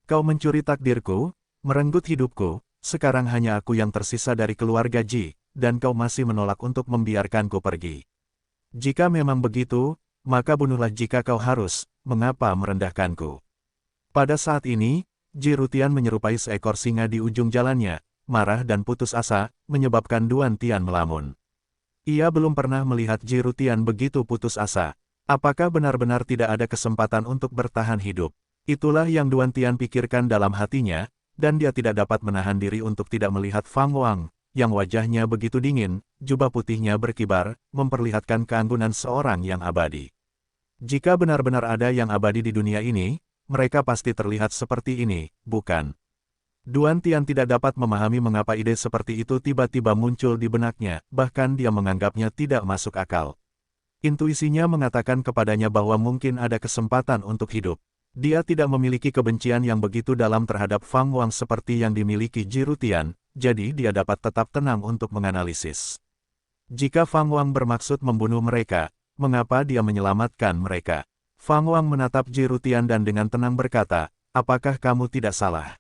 Kau mencuri takdirku, merenggut hidupku, sekarang hanya aku yang tersisa dari keluarga Ji, dan kau masih menolak untuk membiarkanku pergi. Jika memang begitu, maka bunuhlah jika kau harus, mengapa merendahkanku?" Pada saat ini, Ji Rutian menyerupai seekor singa di ujung jalannya, marah dan putus asa, menyebabkan Duan Tian melamun. Ia belum pernah melihat Ji Rutian begitu putus asa. Apakah benar-benar tidak ada kesempatan untuk bertahan hidup? Itulah yang Duan Tian pikirkan dalam hatinya, dan dia tidak dapat menahan diri untuk tidak melihat Fang Wang, yang wajahnya begitu dingin, jubah putihnya berkibar, memperlihatkan keanggunan seorang yang abadi. Jika benar-benar ada yang abadi di dunia ini, mereka pasti terlihat seperti ini, bukan? Duan Tian tidak dapat memahami mengapa ide seperti itu tiba-tiba muncul di benaknya, bahkan dia menganggapnya tidak masuk akal. Intuisinya mengatakan kepadanya bahwa mungkin ada kesempatan untuk hidup. Dia tidak memiliki kebencian yang begitu dalam terhadap Fang Wang seperti yang dimiliki Ji Rutian, jadi dia dapat tetap tenang untuk menganalisis. Jika Fang Wang bermaksud membunuh mereka, mengapa dia menyelamatkan mereka? Fang Wang menatap Ji Rutian dan dengan tenang berkata, "Apakah kamu tidak salah?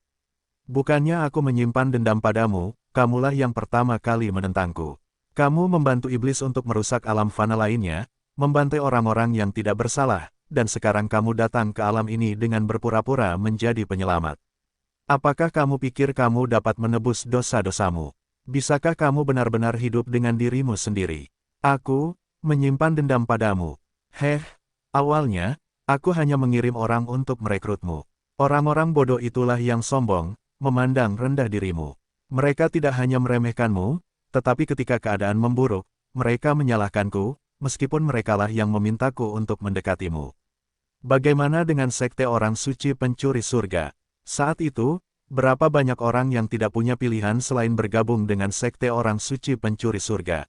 Bukannya aku menyimpan dendam padamu, kamulah yang pertama kali menentangku. Kamu membantu iblis untuk merusak alam fana lainnya, membantai orang-orang yang tidak bersalah, dan sekarang kamu datang ke alam ini dengan berpura-pura menjadi penyelamat. Apakah kamu pikir kamu dapat menebus dosa-dosamu? Bisakah kamu benar-benar hidup dengan dirimu sendiri? Aku menyimpan dendam padamu. Awalnya, aku hanya mengirim orang untuk merekrutmu. Orang-orang bodoh itulah yang sombong, memandang rendah dirimu. Mereka tidak hanya meremehkanmu, tetapi ketika keadaan memburuk, mereka menyalahkanku, meskipun merekalah yang memintaku untuk mendekatimu. Bagaimana dengan sekte orang suci pencuri surga? Saat itu, berapa banyak orang yang tidak punya pilihan selain bergabung dengan sekte orang suci pencuri surga?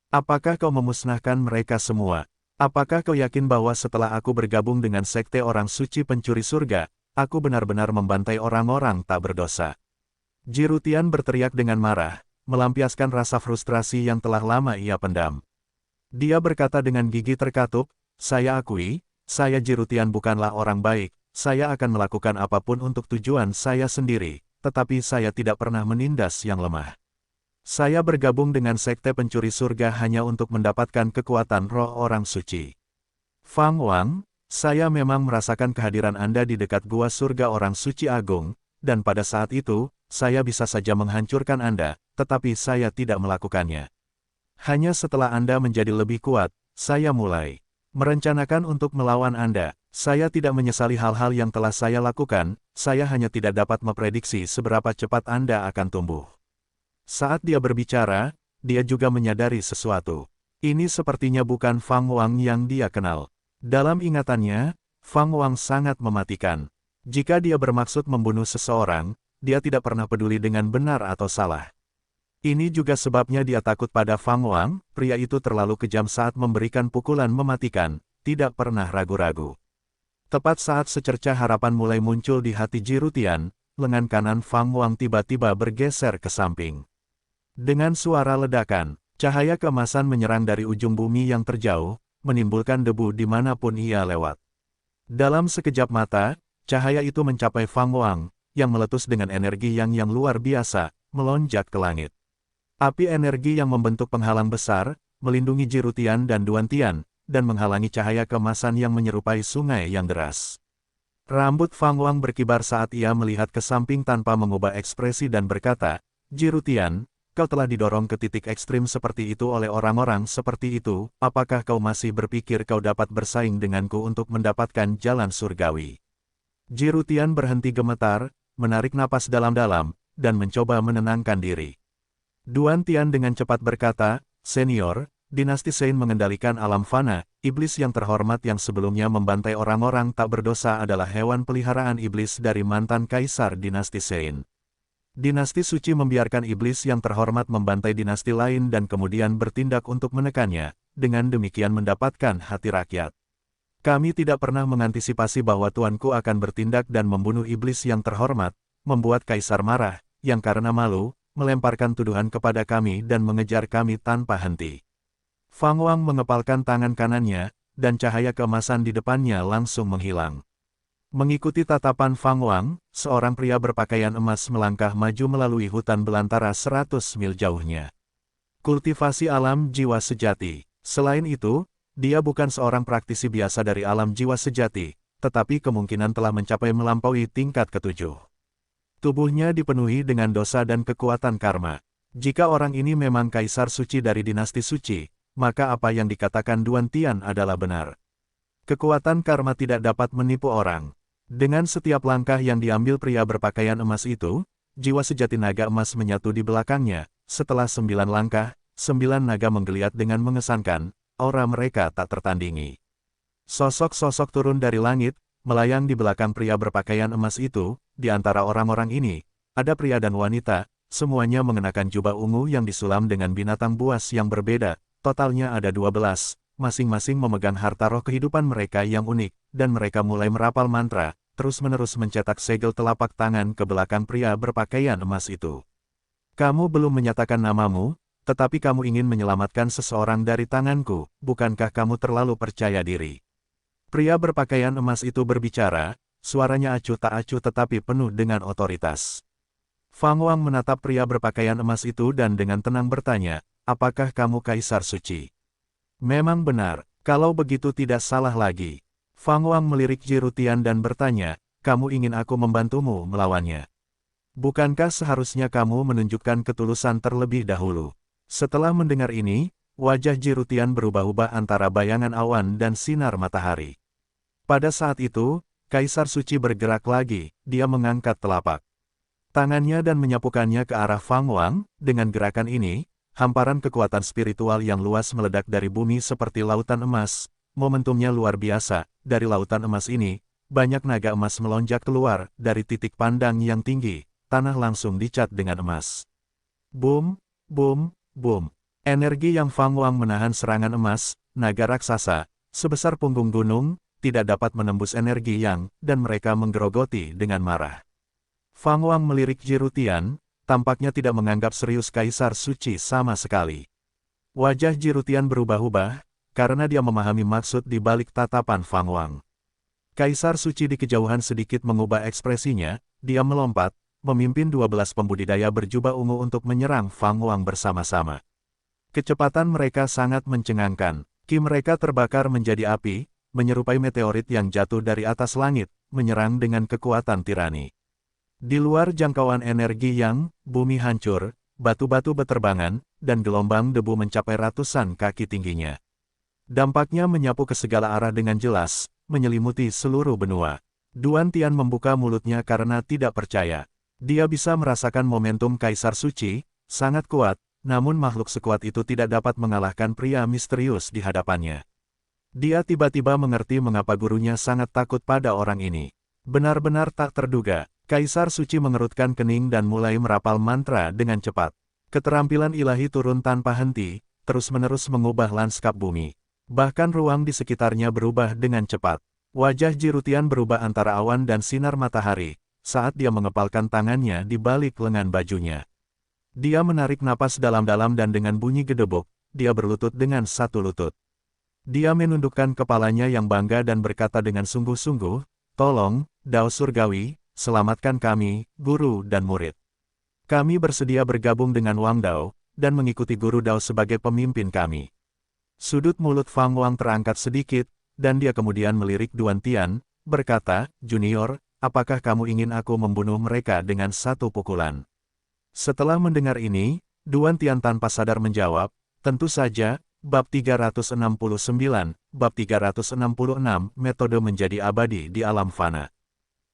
Apakah kau memusnahkan mereka semua? Apakah kau yakin bahwa setelah aku bergabung dengan sekte orang suci pencuri surga, aku benar-benar membantai orang-orang tak berdosa? Jirutian berteriak dengan marah, melampiaskan rasa frustrasi yang telah lama ia pendam. Dia berkata dengan gigi terkatup, saya akui, saya Jirutian bukanlah orang baik, saya akan melakukan apapun untuk tujuan saya sendiri, tetapi saya tidak pernah menindas yang lemah. Saya bergabung dengan sekte pencuri surga hanya untuk mendapatkan kekuatan roh orang suci. Fang Wang, saya memang merasakan kehadiran Anda di dekat gua surga orang suci agung, dan pada saat itu, saya bisa saja menghancurkan Anda, tetapi saya tidak melakukannya. Hanya setelah Anda menjadi lebih kuat, saya mulai merencanakan untuk melawan Anda. Saya tidak menyesali hal-hal yang telah saya lakukan, saya hanya tidak dapat memprediksi seberapa cepat Anda akan tumbuh. Saat dia berbicara, dia juga menyadari sesuatu. Ini sepertinya bukan Fang Wang yang dia kenal. Dalam ingatannya, Fang Wang sangat mematikan. Jika dia bermaksud membunuh seseorang, dia tidak pernah peduli dengan benar atau salah. Ini juga sebabnya dia takut pada Fang Wang, pria itu terlalu kejam saat memberikan pukulan mematikan, tidak pernah ragu-ragu. Tepat saat secercah harapan mulai muncul di hati Jirutian, lengan kanan Fang Wang tiba-tiba bergeser ke samping. Dengan suara ledakan, cahaya keemasan menyerang dari ujung bumi yang terjauh, menimbulkan debu dimanapun ia lewat. Dalam sekejap mata, cahaya itu mencapai Fang Wang, yang meletus dengan energi yang luar biasa, melonjak ke langit. Api energi yang membentuk penghalang besar, melindungi Jirutian dan Duantian, dan menghalangi cahaya keemasan yang menyerupai sungai yang deras. Rambut Fang Wang berkibar saat ia melihat ke samping tanpa mengubah ekspresi dan berkata, Jirutian, kau telah didorong ke titik ekstrim seperti itu oleh orang-orang seperti itu, apakah kau masih berpikir kau dapat bersaing denganku untuk mendapatkan jalan surgawi? Jirutian berhenti gemetar, menarik napas dalam-dalam, dan mencoba menenangkan diri. Duantian dengan cepat berkata, Senior, dinasti Sein mengendalikan alam fana, iblis yang terhormat yang sebelumnya membantai orang-orang tak berdosa adalah hewan peliharaan iblis dari mantan kaisar dinasti Sein. Dinasti suci membiarkan iblis yang terhormat membantai dinasti lain dan kemudian bertindak untuk menekannya, dengan demikian mendapatkan hati rakyat. Kami tidak pernah mengantisipasi bahwa tuanku akan bertindak dan membunuh iblis yang terhormat, membuat kaisar marah, yang karena malu, melemparkan tuduhan kepada kami dan mengejar kami tanpa henti. Fang Wang mengepalkan tangan kanannya, dan cahaya keemasan di depannya langsung menghilang. Mengikuti tatapan Fang Wang, seorang pria berpakaian emas melangkah maju melalui hutan belantara 100 mil jauhnya. Kultivasi alam jiwa sejati. Selain itu, dia bukan seorang praktisi biasa dari alam jiwa sejati, tetapi kemungkinan telah mencapai melampaui tingkat ketujuh. Tubuhnya dipenuhi dengan dosa dan kekuatan karma. Jika orang ini memang kaisar suci dari dinasti suci, maka apa yang dikatakan Duantian adalah benar. Kekuatan karma tidak dapat menipu orang. Dengan setiap langkah yang diambil pria berpakaian emas itu, jiwa sejati naga emas menyatu di belakangnya. Setelah 9 langkah, 9 naga menggeliat dengan mengesankan, aura mereka tak tertandingi. Sosok-sosok turun dari langit, melayang di belakang pria berpakaian emas itu. Di antara orang-orang ini, ada pria dan wanita, semuanya mengenakan jubah ungu yang disulam dengan binatang buas yang berbeda, totalnya ada 12. Masing-masing memegang harta roh kehidupan mereka yang unik, dan mereka mulai merapal mantra, terus-menerus mencetak segel telapak tangan ke belakang pria berpakaian emas itu. Kamu belum menyatakan namamu, tetapi kamu ingin menyelamatkan seseorang dari tanganku, bukankah kamu terlalu percaya diri? Pria berpakaian emas itu berbicara, suaranya acuh tak acuh tetapi penuh dengan otoritas. Fang Wang menatap pria berpakaian emas itu dan dengan tenang bertanya, apakah kamu kaisar suci? Memang benar, kalau begitu tidak salah lagi. Fang Wang melirik Jirutian dan bertanya, kamu ingin aku membantumu melawannya? Bukankah seharusnya kamu menunjukkan ketulusan terlebih dahulu? Setelah mendengar ini, wajah Jirutian berubah-ubah antara bayangan awan dan sinar matahari. Pada saat itu, Kaisar Suci bergerak lagi, dia mengangkat telapak tangannya dan menyapukannya ke arah Fang Wang. Dengan gerakan ini, hamparan kekuatan spiritual yang luas meledak dari bumi seperti lautan emas. Momentumnya luar biasa. Dari lautan emas ini, banyak naga emas melonjak keluar dari titik pandang yang tinggi. Tanah langsung dicat dengan emas. Boom, boom, boom. Energi yang Fang Wang menahan serangan emas, naga raksasa, sebesar punggung gunung, tidak dapat menembus energi yang, dan mereka menggerogoti dengan marah. Fang Wang melirik Jirutian, tampaknya tidak menganggap serius Kaisar Suci sama sekali. Wajah Jirutian berubah-ubah, karena dia memahami maksud di balik tatapan Fang Wang. Kaisar Suci di kejauhan sedikit mengubah ekspresinya, dia melompat, memimpin 12 pembudidaya berjubah ungu untuk menyerang Fang Wang bersama-sama. Kecepatan mereka sangat mencengangkan, ki mereka terbakar menjadi api, menyerupai meteorit yang jatuh dari atas langit, menyerang dengan kekuatan tirani. Di luar jangkauan energi yang, bumi hancur, batu-batu beterbangan, dan gelombang debu mencapai ratusan kaki tingginya. Dampaknya menyapu ke segala arah dengan jelas, menyelimuti seluruh benua. Duan Tian membuka mulutnya karena tidak percaya. Dia bisa merasakan momentum Kaisar Suci, sangat kuat, namun makhluk sekuat itu tidak dapat mengalahkan pria misterius di hadapannya. Dia tiba-tiba mengerti mengapa gurunya sangat takut pada orang ini. Benar-benar tak terduga, Kaisar Suci mengerutkan kening dan mulai merapal mantra dengan cepat. Keterampilan ilahi turun tanpa henti, terus-menerus mengubah lanskap bumi. Bahkan ruang di sekitarnya berubah dengan cepat. Wajah Jirutian berubah antara awan dan sinar matahari, saat dia mengepalkan tangannya di balik lengan bajunya. Dia menarik napas dalam-dalam dan dengan bunyi gedebuk, dia berlutut dengan satu lutut. Dia menundukkan kepalanya yang bangga dan berkata dengan sungguh-sungguh, "Tolong, Dao Surgawi, selamatkan kami, guru dan murid. Kami bersedia bergabung dengan Wang Dao, dan mengikuti guru Dao sebagai pemimpin kami." Sudut mulut Fang Wang terangkat sedikit, dan dia kemudian melirik Duan Tian, berkata, "Junior, apakah kamu ingin aku membunuh mereka dengan satu pukulan?" Setelah mendengar ini, Duan Tian tanpa sadar menjawab, "Tentu saja." Bab 369, Bab 366, Metode menjadi abadi di alam fana.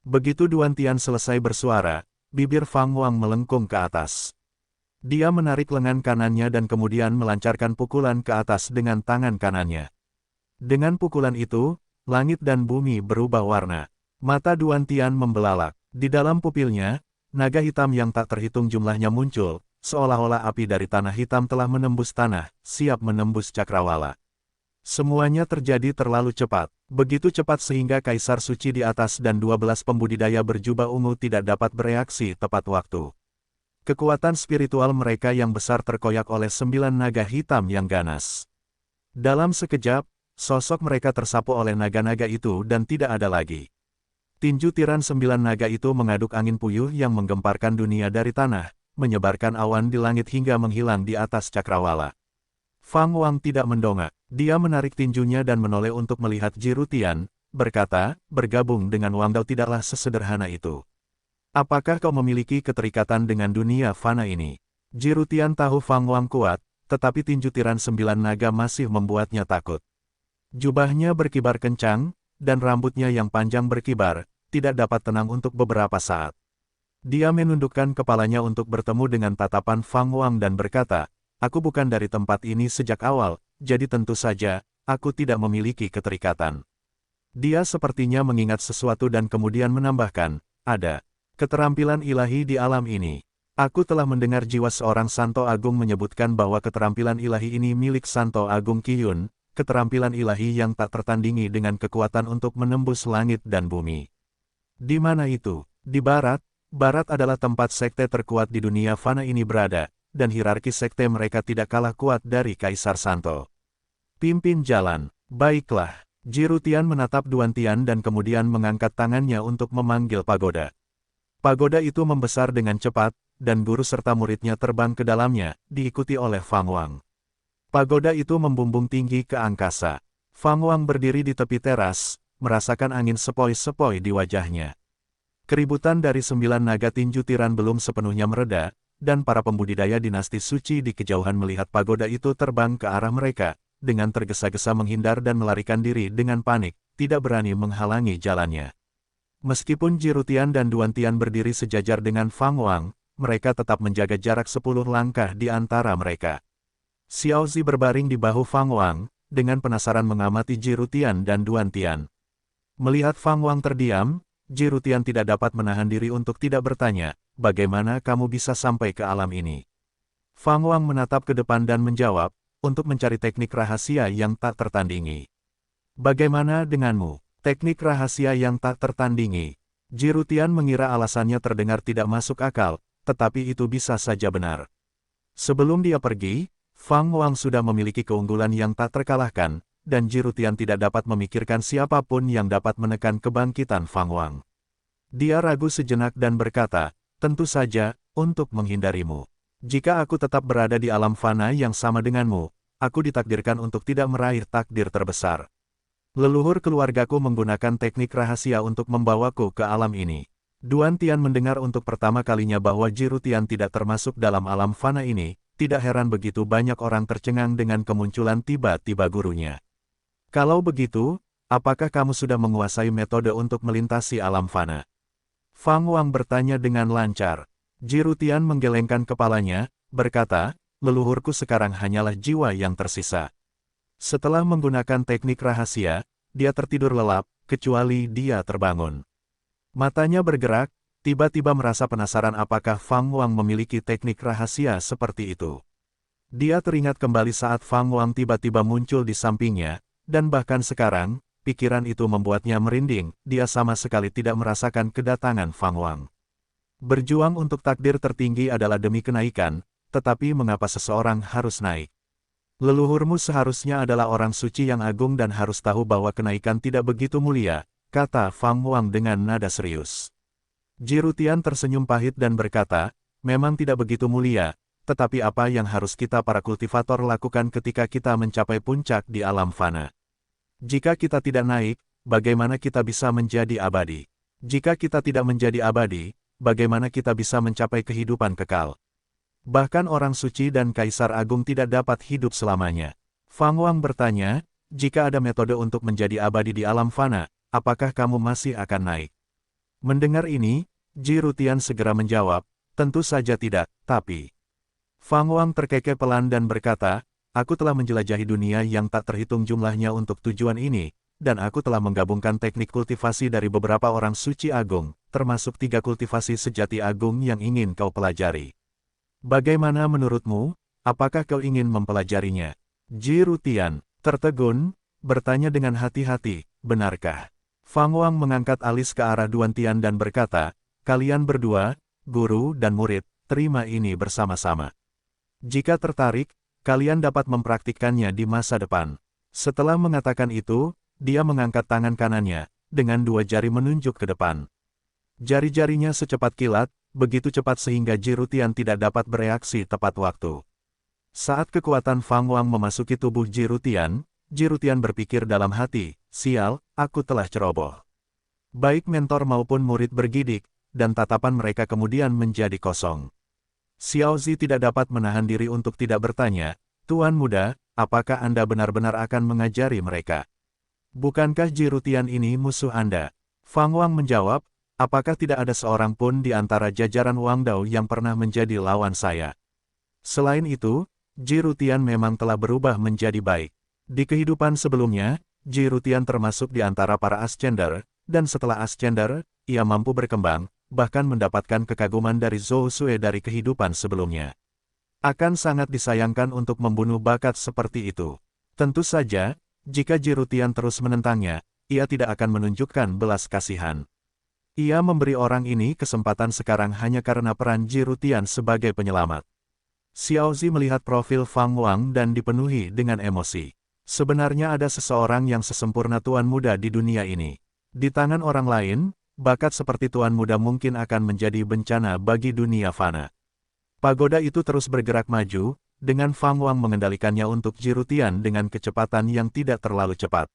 Begitu Duan Tian selesai bersuara, bibir Fang Wang melengkung ke atas. Dia menarik lengan kanannya dan kemudian melancarkan pukulan ke atas dengan tangan kanannya. Dengan pukulan itu, langit dan bumi berubah warna. Mata Duan Tian membelalak. Di dalam pupilnya, naga hitam yang tak terhitung jumlahnya muncul, seolah-olah api dari tanah hitam telah menembus tanah, siap menembus cakrawala. Semuanya terjadi terlalu cepat. Begitu cepat sehingga Kaisar Suci di atas dan 12 pembudidaya berjubah ungu tidak dapat bereaksi tepat waktu. Kekuatan spiritual mereka yang besar terkoyak oleh 9 naga hitam yang ganas. Dalam sekejap, sosok mereka tersapu oleh naga-naga itu dan tidak ada lagi. Tinju tiran 9 naga itu mengaduk angin puyuh yang menggemparkan dunia dari tanah, menyebarkan awan di langit hingga menghilang di atas cakrawala. Fang Wang tidak mendongak, dia menarik tinjunya dan menoleh untuk melihat Jirutian, berkata, "Bergabung dengan Wang Dao tidaklah sesederhana itu. Apakah kau memiliki keterikatan dengan dunia fana ini?" Jirutian tahu Fang Wang kuat, tetapi tinju tiran 9 naga masih membuatnya takut. Jubahnya berkibar kencang, dan rambutnya yang panjang berkibar, tidak dapat tenang untuk beberapa saat. Dia menundukkan kepalanya untuk bertemu dengan tatapan Fang Wang dan berkata, "Aku bukan dari tempat ini sejak awal, jadi tentu saja, aku tidak memiliki keterikatan." Dia sepertinya mengingat sesuatu dan kemudian menambahkan, "Ada keterampilan ilahi di alam ini. Aku telah mendengar jiwa seorang Santo Agung menyebutkan bahwa keterampilan ilahi ini milik Santo Agung Qiyun, keterampilan ilahi yang tak tertandingi dengan kekuatan untuk menembus langit dan bumi." "Di mana itu?" "Di barat. Barat adalah tempat sekte terkuat di dunia fana ini berada, dan hierarki sekte mereka tidak kalah kuat dari Kaisar Santo. Pimpin jalan." "Baiklah." Jirutian menatap Duan Tian dan kemudian mengangkat tangannya untuk memanggil pagoda. Pagoda itu membesar dengan cepat, dan guru serta muridnya terbang ke dalamnya, diikuti oleh Fang Wang. Pagoda itu membumbung tinggi ke angkasa. Fang Wang berdiri di tepi teras, merasakan angin sepoi-sepoi di wajahnya. Keributan dari 9 naga tinju tiran belum sepenuhnya mereda, dan para pembudidaya dinasti suci di kejauhan melihat pagoda itu terbang ke arah mereka, dengan tergesa-gesa menghindar dan melarikan diri dengan panik, tidak berani menghalangi jalannya. Meskipun Jirutian dan Duan Tian berdiri sejajar dengan Fang Wang, mereka tetap menjaga jarak 10 langkah di antara mereka. Xiao Zi berbaring di bahu Fang Wang, dengan penasaran mengamati Jirutian dan Duan Tian. Melihat Fang Wang terdiam, Jirutian tidak dapat menahan diri untuk tidak bertanya, "Bagaimana kamu bisa sampai ke alam ini?" Fang Wang menatap ke depan dan menjawab, untuk mencari teknik rahasia yang tak tertandingi. Bagaimana denganmu? Teknik rahasia yang tak tertandingi. Jirutian mengira alasannya terdengar tidak masuk akal, tetapi itu bisa saja benar. Sebelum dia pergi, Fang Wang sudah memiliki keunggulan yang tak terkalahkan, dan Jirutian tidak dapat memikirkan siapapun yang dapat menekan kebangkitan Fang Wang. Dia ragu sejenak dan berkata, tentu saja, untuk menghindarimu. Jika aku tetap berada di alam fana yang sama denganmu, aku ditakdirkan untuk tidak meraih takdir terbesar. Leluhur keluargaku menggunakan teknik rahasia untuk membawaku ke alam ini. Duan Tian mendengar untuk pertama kalinya bahwa Jirutian tidak termasuk dalam alam fana ini, tidak heran begitu banyak orang tercengang dengan kemunculan tiba-tiba gurunya. Kalau begitu, apakah kamu sudah menguasai metode untuk melintasi alam fana? Fang Wang bertanya dengan lancar. Jirutian menggelengkan kepalanya, berkata, leluhurku sekarang hanyalah jiwa yang tersisa. Setelah menggunakan teknik rahasia, dia tertidur lelap, kecuali dia terbangun. Matanya bergerak, tiba-tiba merasa penasaran apakah Fang Wang memiliki teknik rahasia seperti itu. Dia teringat kembali saat Fang Wang tiba-tiba muncul di sampingnya, dan bahkan sekarang, pikiran itu membuatnya merinding, dia sama sekali tidak merasakan kedatangan Fang Wang. Berjuang untuk takdir tertinggi adalah demi kenaikan, tetapi mengapa seseorang harus naik? Leluhurmu seharusnya adalah orang suci yang agung dan harus tahu bahwa kenaikan tidak begitu mulia, kata Fang Wang dengan nada serius. Jirutian tersenyum pahit dan berkata, memang tidak begitu mulia, tetapi apa yang harus kita para kultivator lakukan ketika kita mencapai puncak di alam fana? Jika kita tidak naik, bagaimana kita bisa menjadi abadi? Jika kita tidak menjadi abadi, bagaimana kita bisa mencapai kehidupan kekal? Bahkan orang suci dan kaisar agung tidak dapat hidup selamanya. Fang Wang bertanya, jika ada metode untuk menjadi abadi di alam fana, apakah kamu masih akan naik? Mendengar ini, Jirutian segera menjawab, tentu saja tidak, tapi... Fang Wang terkekeh pelan dan berkata, aku telah menjelajahi dunia yang tak terhitung jumlahnya untuk tujuan ini, dan aku telah menggabungkan teknik kultivasi dari beberapa orang suci agung, termasuk 3 kultivasi sejati agung yang ingin kau pelajari. Bagaimana menurutmu, apakah kau ingin mempelajarinya? Jirutian, tertegun, bertanya dengan hati-hati, benarkah? Fang Wang mengangkat alis ke arah Duan Tian dan berkata, kalian berdua, guru dan murid, terima ini bersama-sama. Jika tertarik, kalian dapat mempraktikkannya di masa depan. Setelah mengatakan itu, dia mengangkat tangan kanannya, dengan 2 jari menunjuk ke depan. Jari-jarinya secepat kilat, begitu cepat sehingga Jirutian tidak dapat bereaksi tepat waktu. Saat kekuatan Fang Wang memasuki tubuh Jirutian, Jirutian berpikir dalam hati, sial, aku telah ceroboh. Baik mentor maupun murid bergidik, dan tatapan mereka kemudian menjadi kosong. Xiao Zi tidak dapat menahan diri untuk tidak bertanya, Tuan Muda, apakah Anda benar-benar akan mengajari mereka? Bukankah Jirutian ini musuh Anda? Fang Wang menjawab, apakah tidak ada seorang pun di antara jajaran Wang Dao yang pernah menjadi lawan saya? Selain itu, Jirutian memang telah berubah menjadi baik. Di kehidupan sebelumnya, Jirutian termasuk di antara para Ascender, dan setelah Ascender, ia mampu berkembang, bahkan mendapatkan kekaguman dari Zhou Sue dari kehidupan sebelumnya. Akan sangat disayangkan untuk membunuh bakat seperti itu. Tentu saja, jika Jirutian terus menentangnya, ia tidak akan menunjukkan belas kasihan. Ia memberi orang ini kesempatan sekarang hanya karena peran Jirutian sebagai penyelamat. Xiao Zi melihat profil Fang Wang dan dipenuhi dengan emosi. Sebenarnya ada seseorang yang sesempurna Tuan Muda di dunia ini. Di tangan orang lain, bakat seperti Tuan Muda mungkin akan menjadi bencana bagi dunia fana. Pagoda itu terus bergerak maju, dengan Fang Wang mengendalikannya untuk Jirutian dengan kecepatan yang tidak terlalu cepat.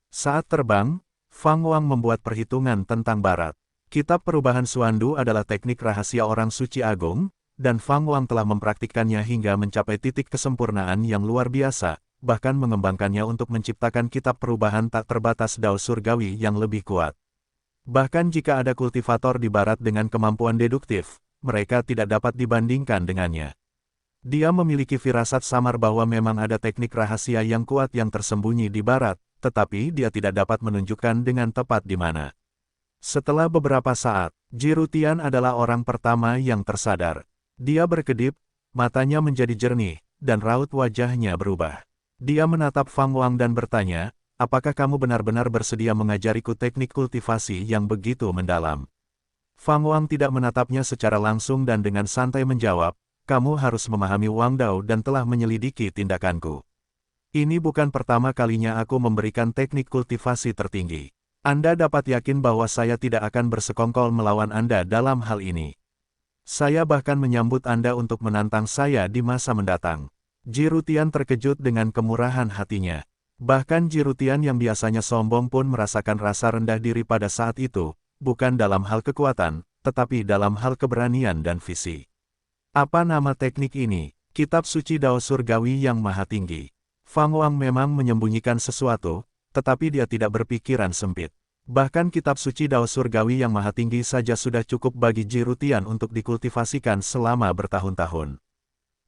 Saat terbang, Fang Wang membuat perhitungan tentang barat. Kitab Perubahan Suandu adalah teknik rahasia orang suci agung, dan Fang Wang telah mempraktikkannya hingga mencapai titik kesempurnaan yang luar biasa, bahkan mengembangkannya untuk menciptakan kitab perubahan tak terbatas Dao Surgawi yang lebih kuat. Bahkan jika ada kultivator di barat dengan kemampuan deduktif, mereka tidak dapat dibandingkan dengannya. Dia memiliki firasat samar bahwa memang ada teknik rahasia yang kuat yang tersembunyi di barat, tetapi dia tidak dapat menunjukkan dengan tepat di mana. Setelah beberapa saat, Jirutian adalah orang pertama yang tersadar. Dia berkedip, Matanya menjadi jernih, dan raut wajahnya berubah. Dia menatap Fang Wang dan bertanya, apakah kamu benar-benar bersedia mengajariku teknik kultivasi yang begitu mendalam? Fang Wang tidak menatapnya secara langsung dan dengan santai menjawab, kamu harus memahami Wang Dao dan telah menyelidiki tindakanku. Ini bukan pertama kalinya aku memberikan teknik kultivasi tertinggi. Anda dapat yakin bahwa saya tidak akan bersekongkol melawan Anda dalam hal ini. Saya bahkan menyambut Anda untuk menantang saya di masa mendatang. Jirutian terkejut dengan kemurahan hatinya. Bahkan Jirutian yang biasanya sombong pun merasakan rasa rendah diri pada saat itu, bukan dalam hal kekuatan, tetapi dalam hal keberanian dan visi. Apa nama teknik ini? Kitab Suci Dao Surgawi yang Maha Tinggi. Fang Wang memang menyembunyikan sesuatu, tetapi dia tidak berpikiran sempit. Bahkan kitab suci Dao Surgawi yang Maha Tinggi saja sudah cukup bagi Jirutian untuk dikultivasikan selama bertahun-tahun.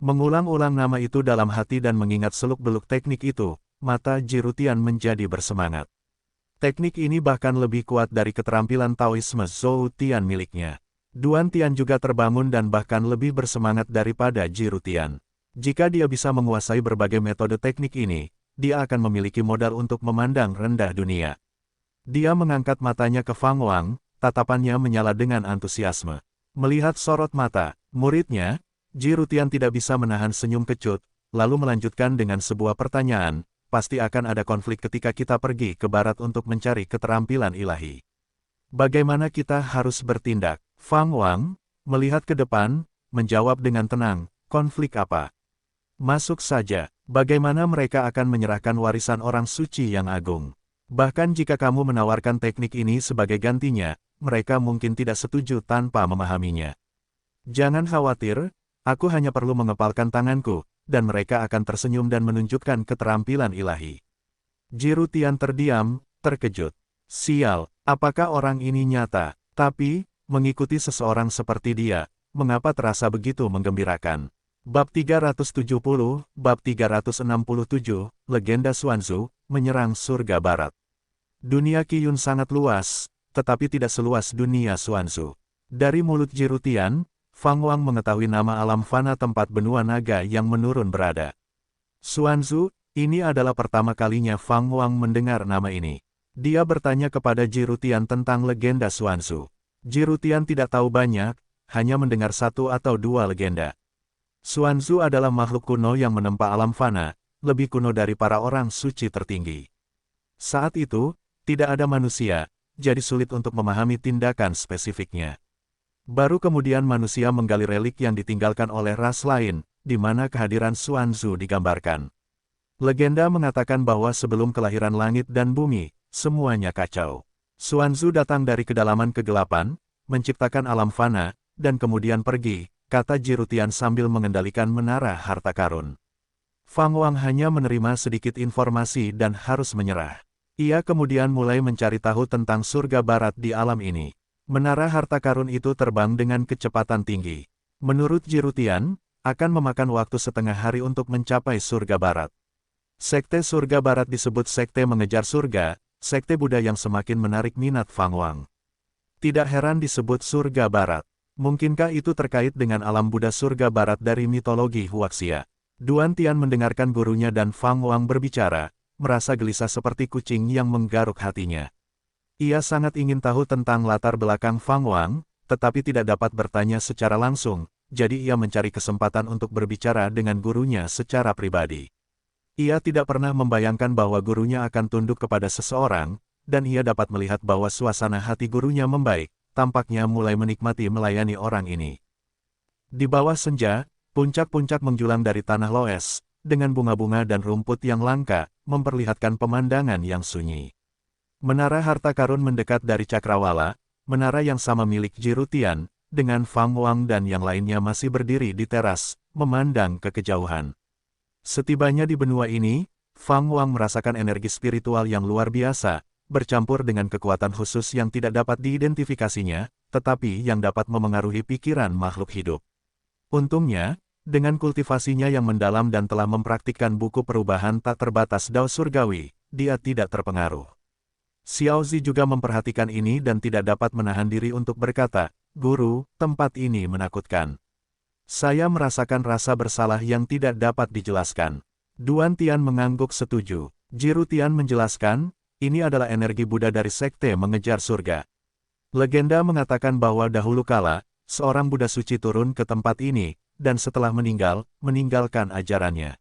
Mengulang-ulang nama itu dalam hati dan mengingat seluk-beluk teknik itu, mata Jirutian menjadi bersemangat. Teknik ini bahkan lebih kuat dari keterampilan Taoisme Zhou Tian miliknya. Duan Tian juga terbangun dan bahkan lebih bersemangat daripada Jirutian. Jika dia bisa menguasai berbagai metode teknik ini, dia akan memiliki modal untuk memandang rendah dunia. Dia mengangkat matanya ke Fang Wang, tatapannya menyala dengan antusiasme. Melihat sorot mata muridnya, Jirutian tidak bisa menahan senyum kecut, lalu melanjutkan dengan sebuah pertanyaan, pasti akan ada konflik ketika kita pergi ke barat untuk mencari keterampilan ilahi. Bagaimana kita harus bertindak? Fang Wang, melihat ke depan, menjawab dengan tenang, konflik apa? Masuk saja, bagaimana mereka akan menyerahkan warisan orang suci yang agung? Bahkan jika kamu menawarkan teknik ini sebagai gantinya, mereka mungkin tidak setuju tanpa memahaminya. Jangan khawatir, aku hanya perlu mengepalkan tanganku, dan mereka akan tersenyum dan menunjukkan keterampilan ilahi. Jirutian terdiam, terkejut. Sial, apakah orang ini nyata? Tapi, mengikuti seseorang seperti dia, mengapa terasa begitu menggembirakan? Bab 370, Bab 367, Legenda Xuanzu, menyerang surga barat. Dunia Qiyun sangat luas, tetapi tidak seluas dunia Xuanzu. Dari mulut Jirutian, Fang Wang mengetahui nama alam fana tempat benua naga yang menurun berada. Xuanzu, ini adalah pertama kalinya Fang Wang mendengar nama ini. Dia bertanya kepada Jirutian tentang legenda Xuanzu. Jirutian tidak tahu banyak, hanya mendengar satu atau dua legenda. Xuanzu adalah makhluk kuno yang menempa alam fana, lebih kuno dari para orang suci tertinggi. Saat itu, tidak ada manusia, jadi sulit untuk memahami tindakan spesifiknya. Baru kemudian manusia menggali relik yang ditinggalkan oleh ras lain, di mana kehadiran Xuanzu digambarkan. Legenda mengatakan bahwa sebelum kelahiran langit dan bumi, semuanya kacau. Xuanzu datang dari kedalaman kegelapan, menciptakan alam fana, dan kemudian pergi, kata Jirutian sambil mengendalikan menara harta karun. Fang Wang hanya menerima sedikit informasi dan harus menyerah. Ia kemudian mulai mencari tahu tentang surga barat di alam ini. Menara harta karun itu terbang dengan kecepatan tinggi. Menurut Jirutian, akan memakan waktu setengah hari untuk mencapai surga barat. Sekte surga barat disebut sekte mengejar surga, sekte Buddha yang semakin menarik minat Fang Wang. Tidak heran disebut surga barat. Mungkinkah itu terkait dengan alam Buddha surga barat dari mitologi Huaxia? Duan Tian mendengarkan gurunya dan Fang Wang berbicara, merasa gelisah seperti kucing yang menggaruk hatinya. Ia sangat ingin tahu tentang latar belakang Fang Wang, tetapi tidak dapat bertanya secara langsung, jadi ia mencari kesempatan untuk berbicara dengan gurunya secara pribadi. Ia tidak pernah membayangkan bahwa gurunya akan tunduk kepada seseorang, dan ia dapat melihat bahwa suasana hati gurunya membaik, tampaknya mulai menikmati melayani orang ini. Di bawah senja, puncak-puncak menjulang dari tanah loes, dengan bunga-bunga dan rumput yang langka, memperlihatkan pemandangan yang sunyi. Menara harta karun mendekat dari Cakrawala, menara yang sama milik Jirutian, dengan Fang Wang dan yang lainnya masih berdiri di teras, memandang ke kejauhan. Setibanya di benua ini, Fang Wang merasakan energi spiritual yang luar biasa, bercampur dengan kekuatan khusus yang tidak dapat diidentifikasinya, tetapi yang dapat memengaruhi pikiran makhluk hidup. Untungnya, dengan kultivasinya yang mendalam dan telah mempraktikkan buku perubahan tak terbatas Dao Surgawi, dia tidak terpengaruh. Xiaozi juga memperhatikan ini dan tidak dapat menahan diri untuk berkata, "Guru, tempat ini menakutkan." Saya merasakan rasa bersalah yang tidak dapat dijelaskan. Duan Tian mengangguk setuju. Jiru Tian menjelaskan, ini adalah energi Buddha dari Sekte Mengejar Surga. Legenda mengatakan bahwa dahulu kala, seorang Buddha suci turun ke tempat ini, dan setelah meninggal, meninggalkan ajarannya.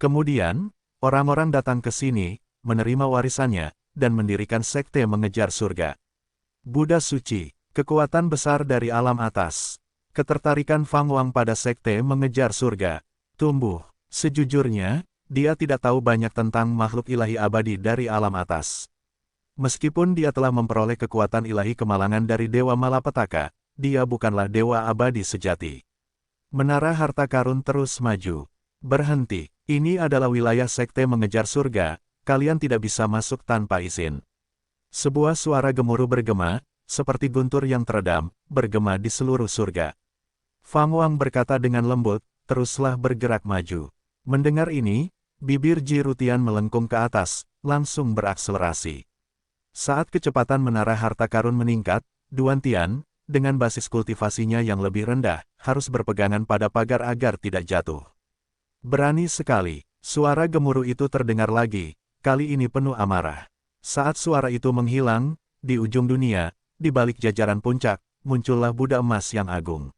Kemudian, orang-orang datang ke sini, menerima warisannya, dan mendirikan Sekte Mengejar Surga. Buddha suci, kekuatan besar dari alam atas. Ketertarikan Fang Wang pada Sekte Mengejar Surga tumbuh. Sejujurnya, dia tidak tahu banyak tentang makhluk ilahi abadi dari alam atas. Meskipun dia telah memperoleh kekuatan ilahi kemalangan dari Dewa Malapetaka, dia bukanlah dewa abadi sejati. Menara harta karun terus maju. Berhenti, ini adalah wilayah Sekte Mengejar Surga, kalian tidak bisa masuk tanpa izin. Sebuah suara gemuruh bergema, seperti guntur yang teredam, bergema di seluruh surga. Fang Wang berkata dengan lembut, teruslah bergerak maju. Mendengar ini, bibir Jiru Tian melengkung ke atas, langsung berakselerasi. Saat kecepatan menara harta karun meningkat, Duan Tian, dengan basis kultivasinya yang lebih rendah, harus berpegangan pada pagar agar tidak jatuh. Berani sekali, suara gemuruh itu terdengar lagi, kali ini penuh amarah. Saat suara itu menghilang, di ujung dunia, di balik jajaran puncak, muncullah Buddha emas yang agung.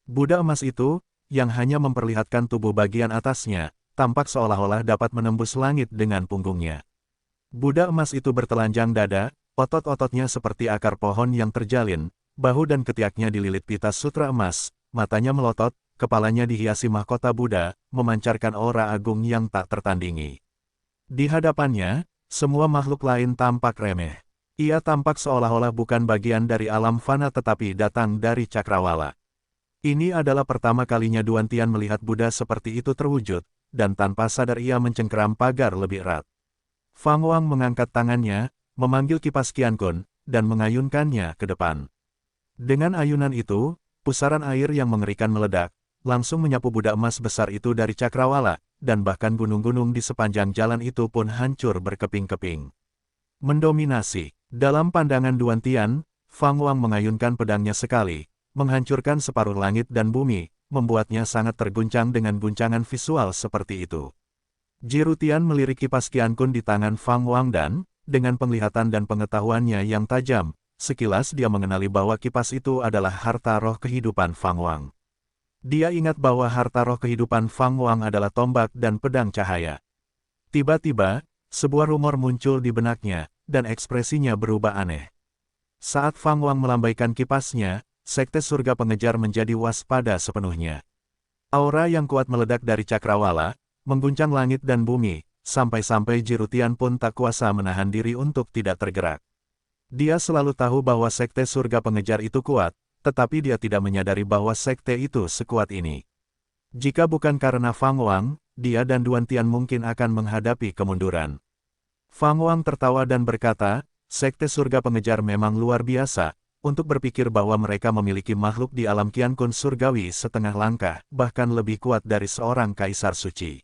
Buddha emas itu, yang hanya memperlihatkan tubuh bagian atasnya, tampak seolah-olah dapat menembus langit dengan punggungnya. Buddha emas itu bertelanjang dada, otot-ototnya seperti akar pohon yang terjalin, bahu dan ketiaknya dililit pita sutra emas, matanya melotot, kepalanya dihiasi mahkota Buddha, memancarkan aura agung yang tak tertandingi. Di hadapannya, semua makhluk lain tampak remeh. Ia tampak seolah-olah bukan bagian dari alam fana tetapi datang dari cakrawala. Ini adalah pertama kalinya Duan Tian melihat Buddha seperti itu terwujud, dan tanpa sadar ia mencengkeram pagar lebih erat. Fang Wang mengangkat tangannya, memanggil kipas Qiankun, dan mengayunkannya ke depan. Dengan ayunan itu, pusaran air yang mengerikan meledak, langsung menyapu Buddha emas besar itu dari cakrawala, dan bahkan gunung-gunung di sepanjang jalan itu pun hancur berkeping-keping. Mendominasi. Dalam pandangan Duan Tian, Fang Wang mengayunkan pedangnya sekali, menghancurkan separuh langit dan bumi, membuatnya sangat terguncang dengan guncangan visual seperti itu. Jiru Tian melirik kipas Qiankun di tangan Fang Wang dan, dengan penglihatan dan pengetahuannya yang tajam, sekilas dia mengenali bahwa kipas itu adalah harta roh kehidupan Fang Wang. Dia ingat bahwa harta roh kehidupan Fang Wang adalah tombak dan pedang cahaya. Tiba-tiba, sebuah rumor muncul di benaknya, dan ekspresinya berubah aneh. Saat Fang Wang melambaikan kipasnya, Sekte Surga Pengejar menjadi waspada sepenuhnya. Aura yang kuat meledak dari cakrawala, mengguncang langit dan bumi, sampai-sampai Jiru Tian pun tak kuasa menahan diri untuk tidak tergerak. Dia selalu tahu bahwa Sekte Surga Pengejar itu kuat, tetapi dia tidak menyadari bahwa sekte itu sekuat ini. Jika bukan karena Fang Wang, dia dan Duan Tian mungkin akan menghadapi kemunduran. Fang Wang tertawa dan berkata, Sekte Surga Pengejar memang luar biasa, untuk berpikir bahwa mereka memiliki makhluk di alam Qiankun surgawi setengah langkah, bahkan lebih kuat dari seorang kaisar suci.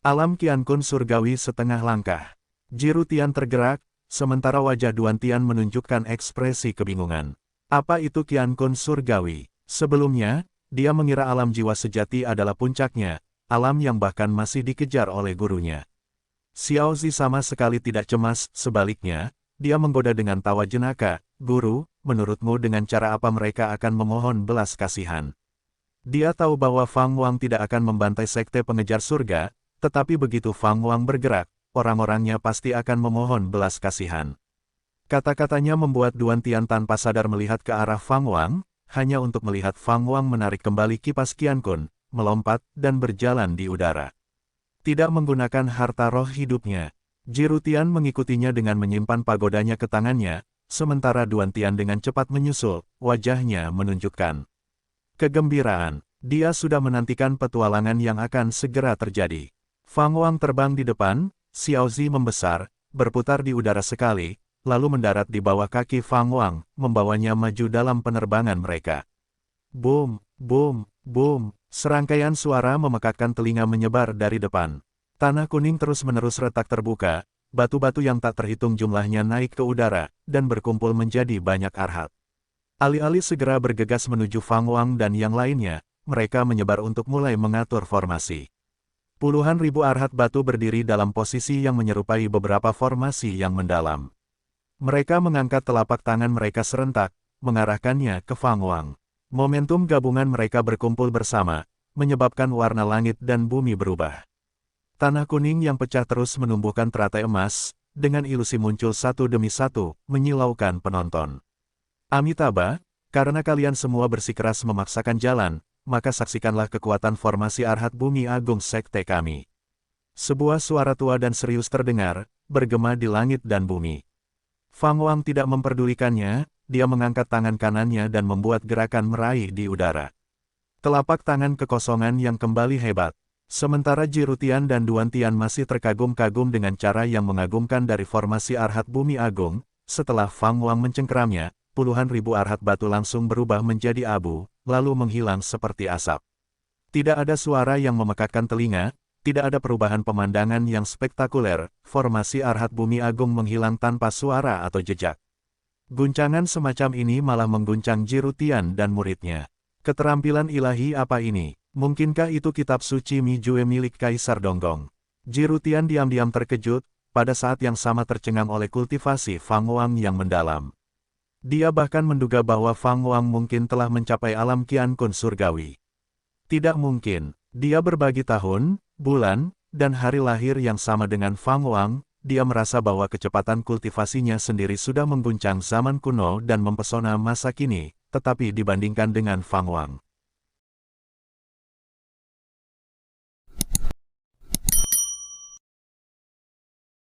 Alam Qiankun surgawi setengah langkah. Jiru Tian tergerak, sementara wajah Duan Tian menunjukkan ekspresi kebingungan. Apa itu Qiankun surgawi? Sebelumnya, dia mengira alam jiwa sejati adalah puncaknya, alam yang bahkan masih dikejar oleh gurunya. Xiao Zi sama sekali tidak cemas, sebaliknya, dia menggoda dengan tawa jenaka, Guru, menurutmu dengan cara apa mereka akan memohon belas kasihan? Dia tahu bahwa Fang Wang tidak akan membantai Sekte Pengejar Surga, tetapi begitu Fang Wang bergerak, orang-orangnya pasti akan memohon belas kasihan. Kata-katanya membuat Duan Tian tanpa sadar melihat ke arah Fang Wang, hanya untuk melihat Fang Wang menarik kembali kipas Qiankun, melompat, dan berjalan di udara. Tidak menggunakan harta roh hidupnya, Jiru Tian mengikutinya dengan menyimpan pagodanya ke tangannya, sementara Duan Tian dengan cepat menyusul, wajahnya menunjukkan kegembiraan. Dia sudah menantikan petualangan yang akan segera terjadi. Fang Wang terbang di depan, Xiao Zi membesar, berputar di udara sekali, lalu mendarat di bawah kaki Fang Wang, membawanya maju dalam penerbangan mereka. Boom, boom, boom, serangkaian suara memekakkan telinga menyebar dari depan. Tanah kuning terus-menerus retak terbuka, batu-batu yang tak terhitung jumlahnya naik ke udara, dan berkumpul menjadi banyak arhat. Alih-alih segera bergegas menuju Fang Wang dan yang lainnya, mereka menyebar untuk mulai mengatur formasi. Puluhan ribu arhat batu berdiri dalam posisi yang menyerupai beberapa formasi yang mendalam. Mereka mengangkat telapak tangan mereka serentak, mengarahkannya ke Fang Wang. Momentum gabungan mereka berkumpul bersama, menyebabkan warna langit dan bumi berubah. Tanah kuning yang pecah terus menumbuhkan teratai emas, dengan ilusi muncul satu demi satu, menyilaukan penonton. Amitabha, karena kalian semua bersikeras memaksakan jalan, maka saksikanlah kekuatan formasi Arhat Bumi Agung Sekte kami. Sebuah suara tua dan serius terdengar, bergema di langit dan bumi. Fang Wang tidak memperdulikannya, dia mengangkat tangan kanannya dan membuat gerakan meraih di udara. Telapak tangan kekosongan yang kembali hebat. Sementara Jirutian dan Duantian masih terkagum-kagum dengan cara yang mengagumkan dari formasi Arhat Bumi Agung, setelah Fang Wang mencengkeramnya, puluhan ribu arhat batu langsung berubah menjadi abu, lalu menghilang seperti asap. Tidak ada suara yang memekakkan telinga, tidak ada perubahan pemandangan yang spektakuler, formasi Arhat Bumi Agung menghilang tanpa suara atau jejak. Guncangan semacam ini malah mengguncang Jirutian dan muridnya. Keterampilan ilahi apa ini? Mungkinkah itu kitab suci Mi Jue milik Kaisar Donggong? Jirutian diam-diam terkejut, pada saat yang sama tercengang oleh kultivasi Fang Wang yang mendalam. Dia bahkan menduga bahwa Fang Wang mungkin telah mencapai alam Qian Kun surgawi. Tidak mungkin, dia berbagi tahun, bulan, dan hari lahir yang sama dengan Fang Wang, dia merasa bahwa kecepatan kultivasinya sendiri sudah mengguncang zaman kuno dan mempesona masa kini, tetapi dibandingkan dengan Fang Wang,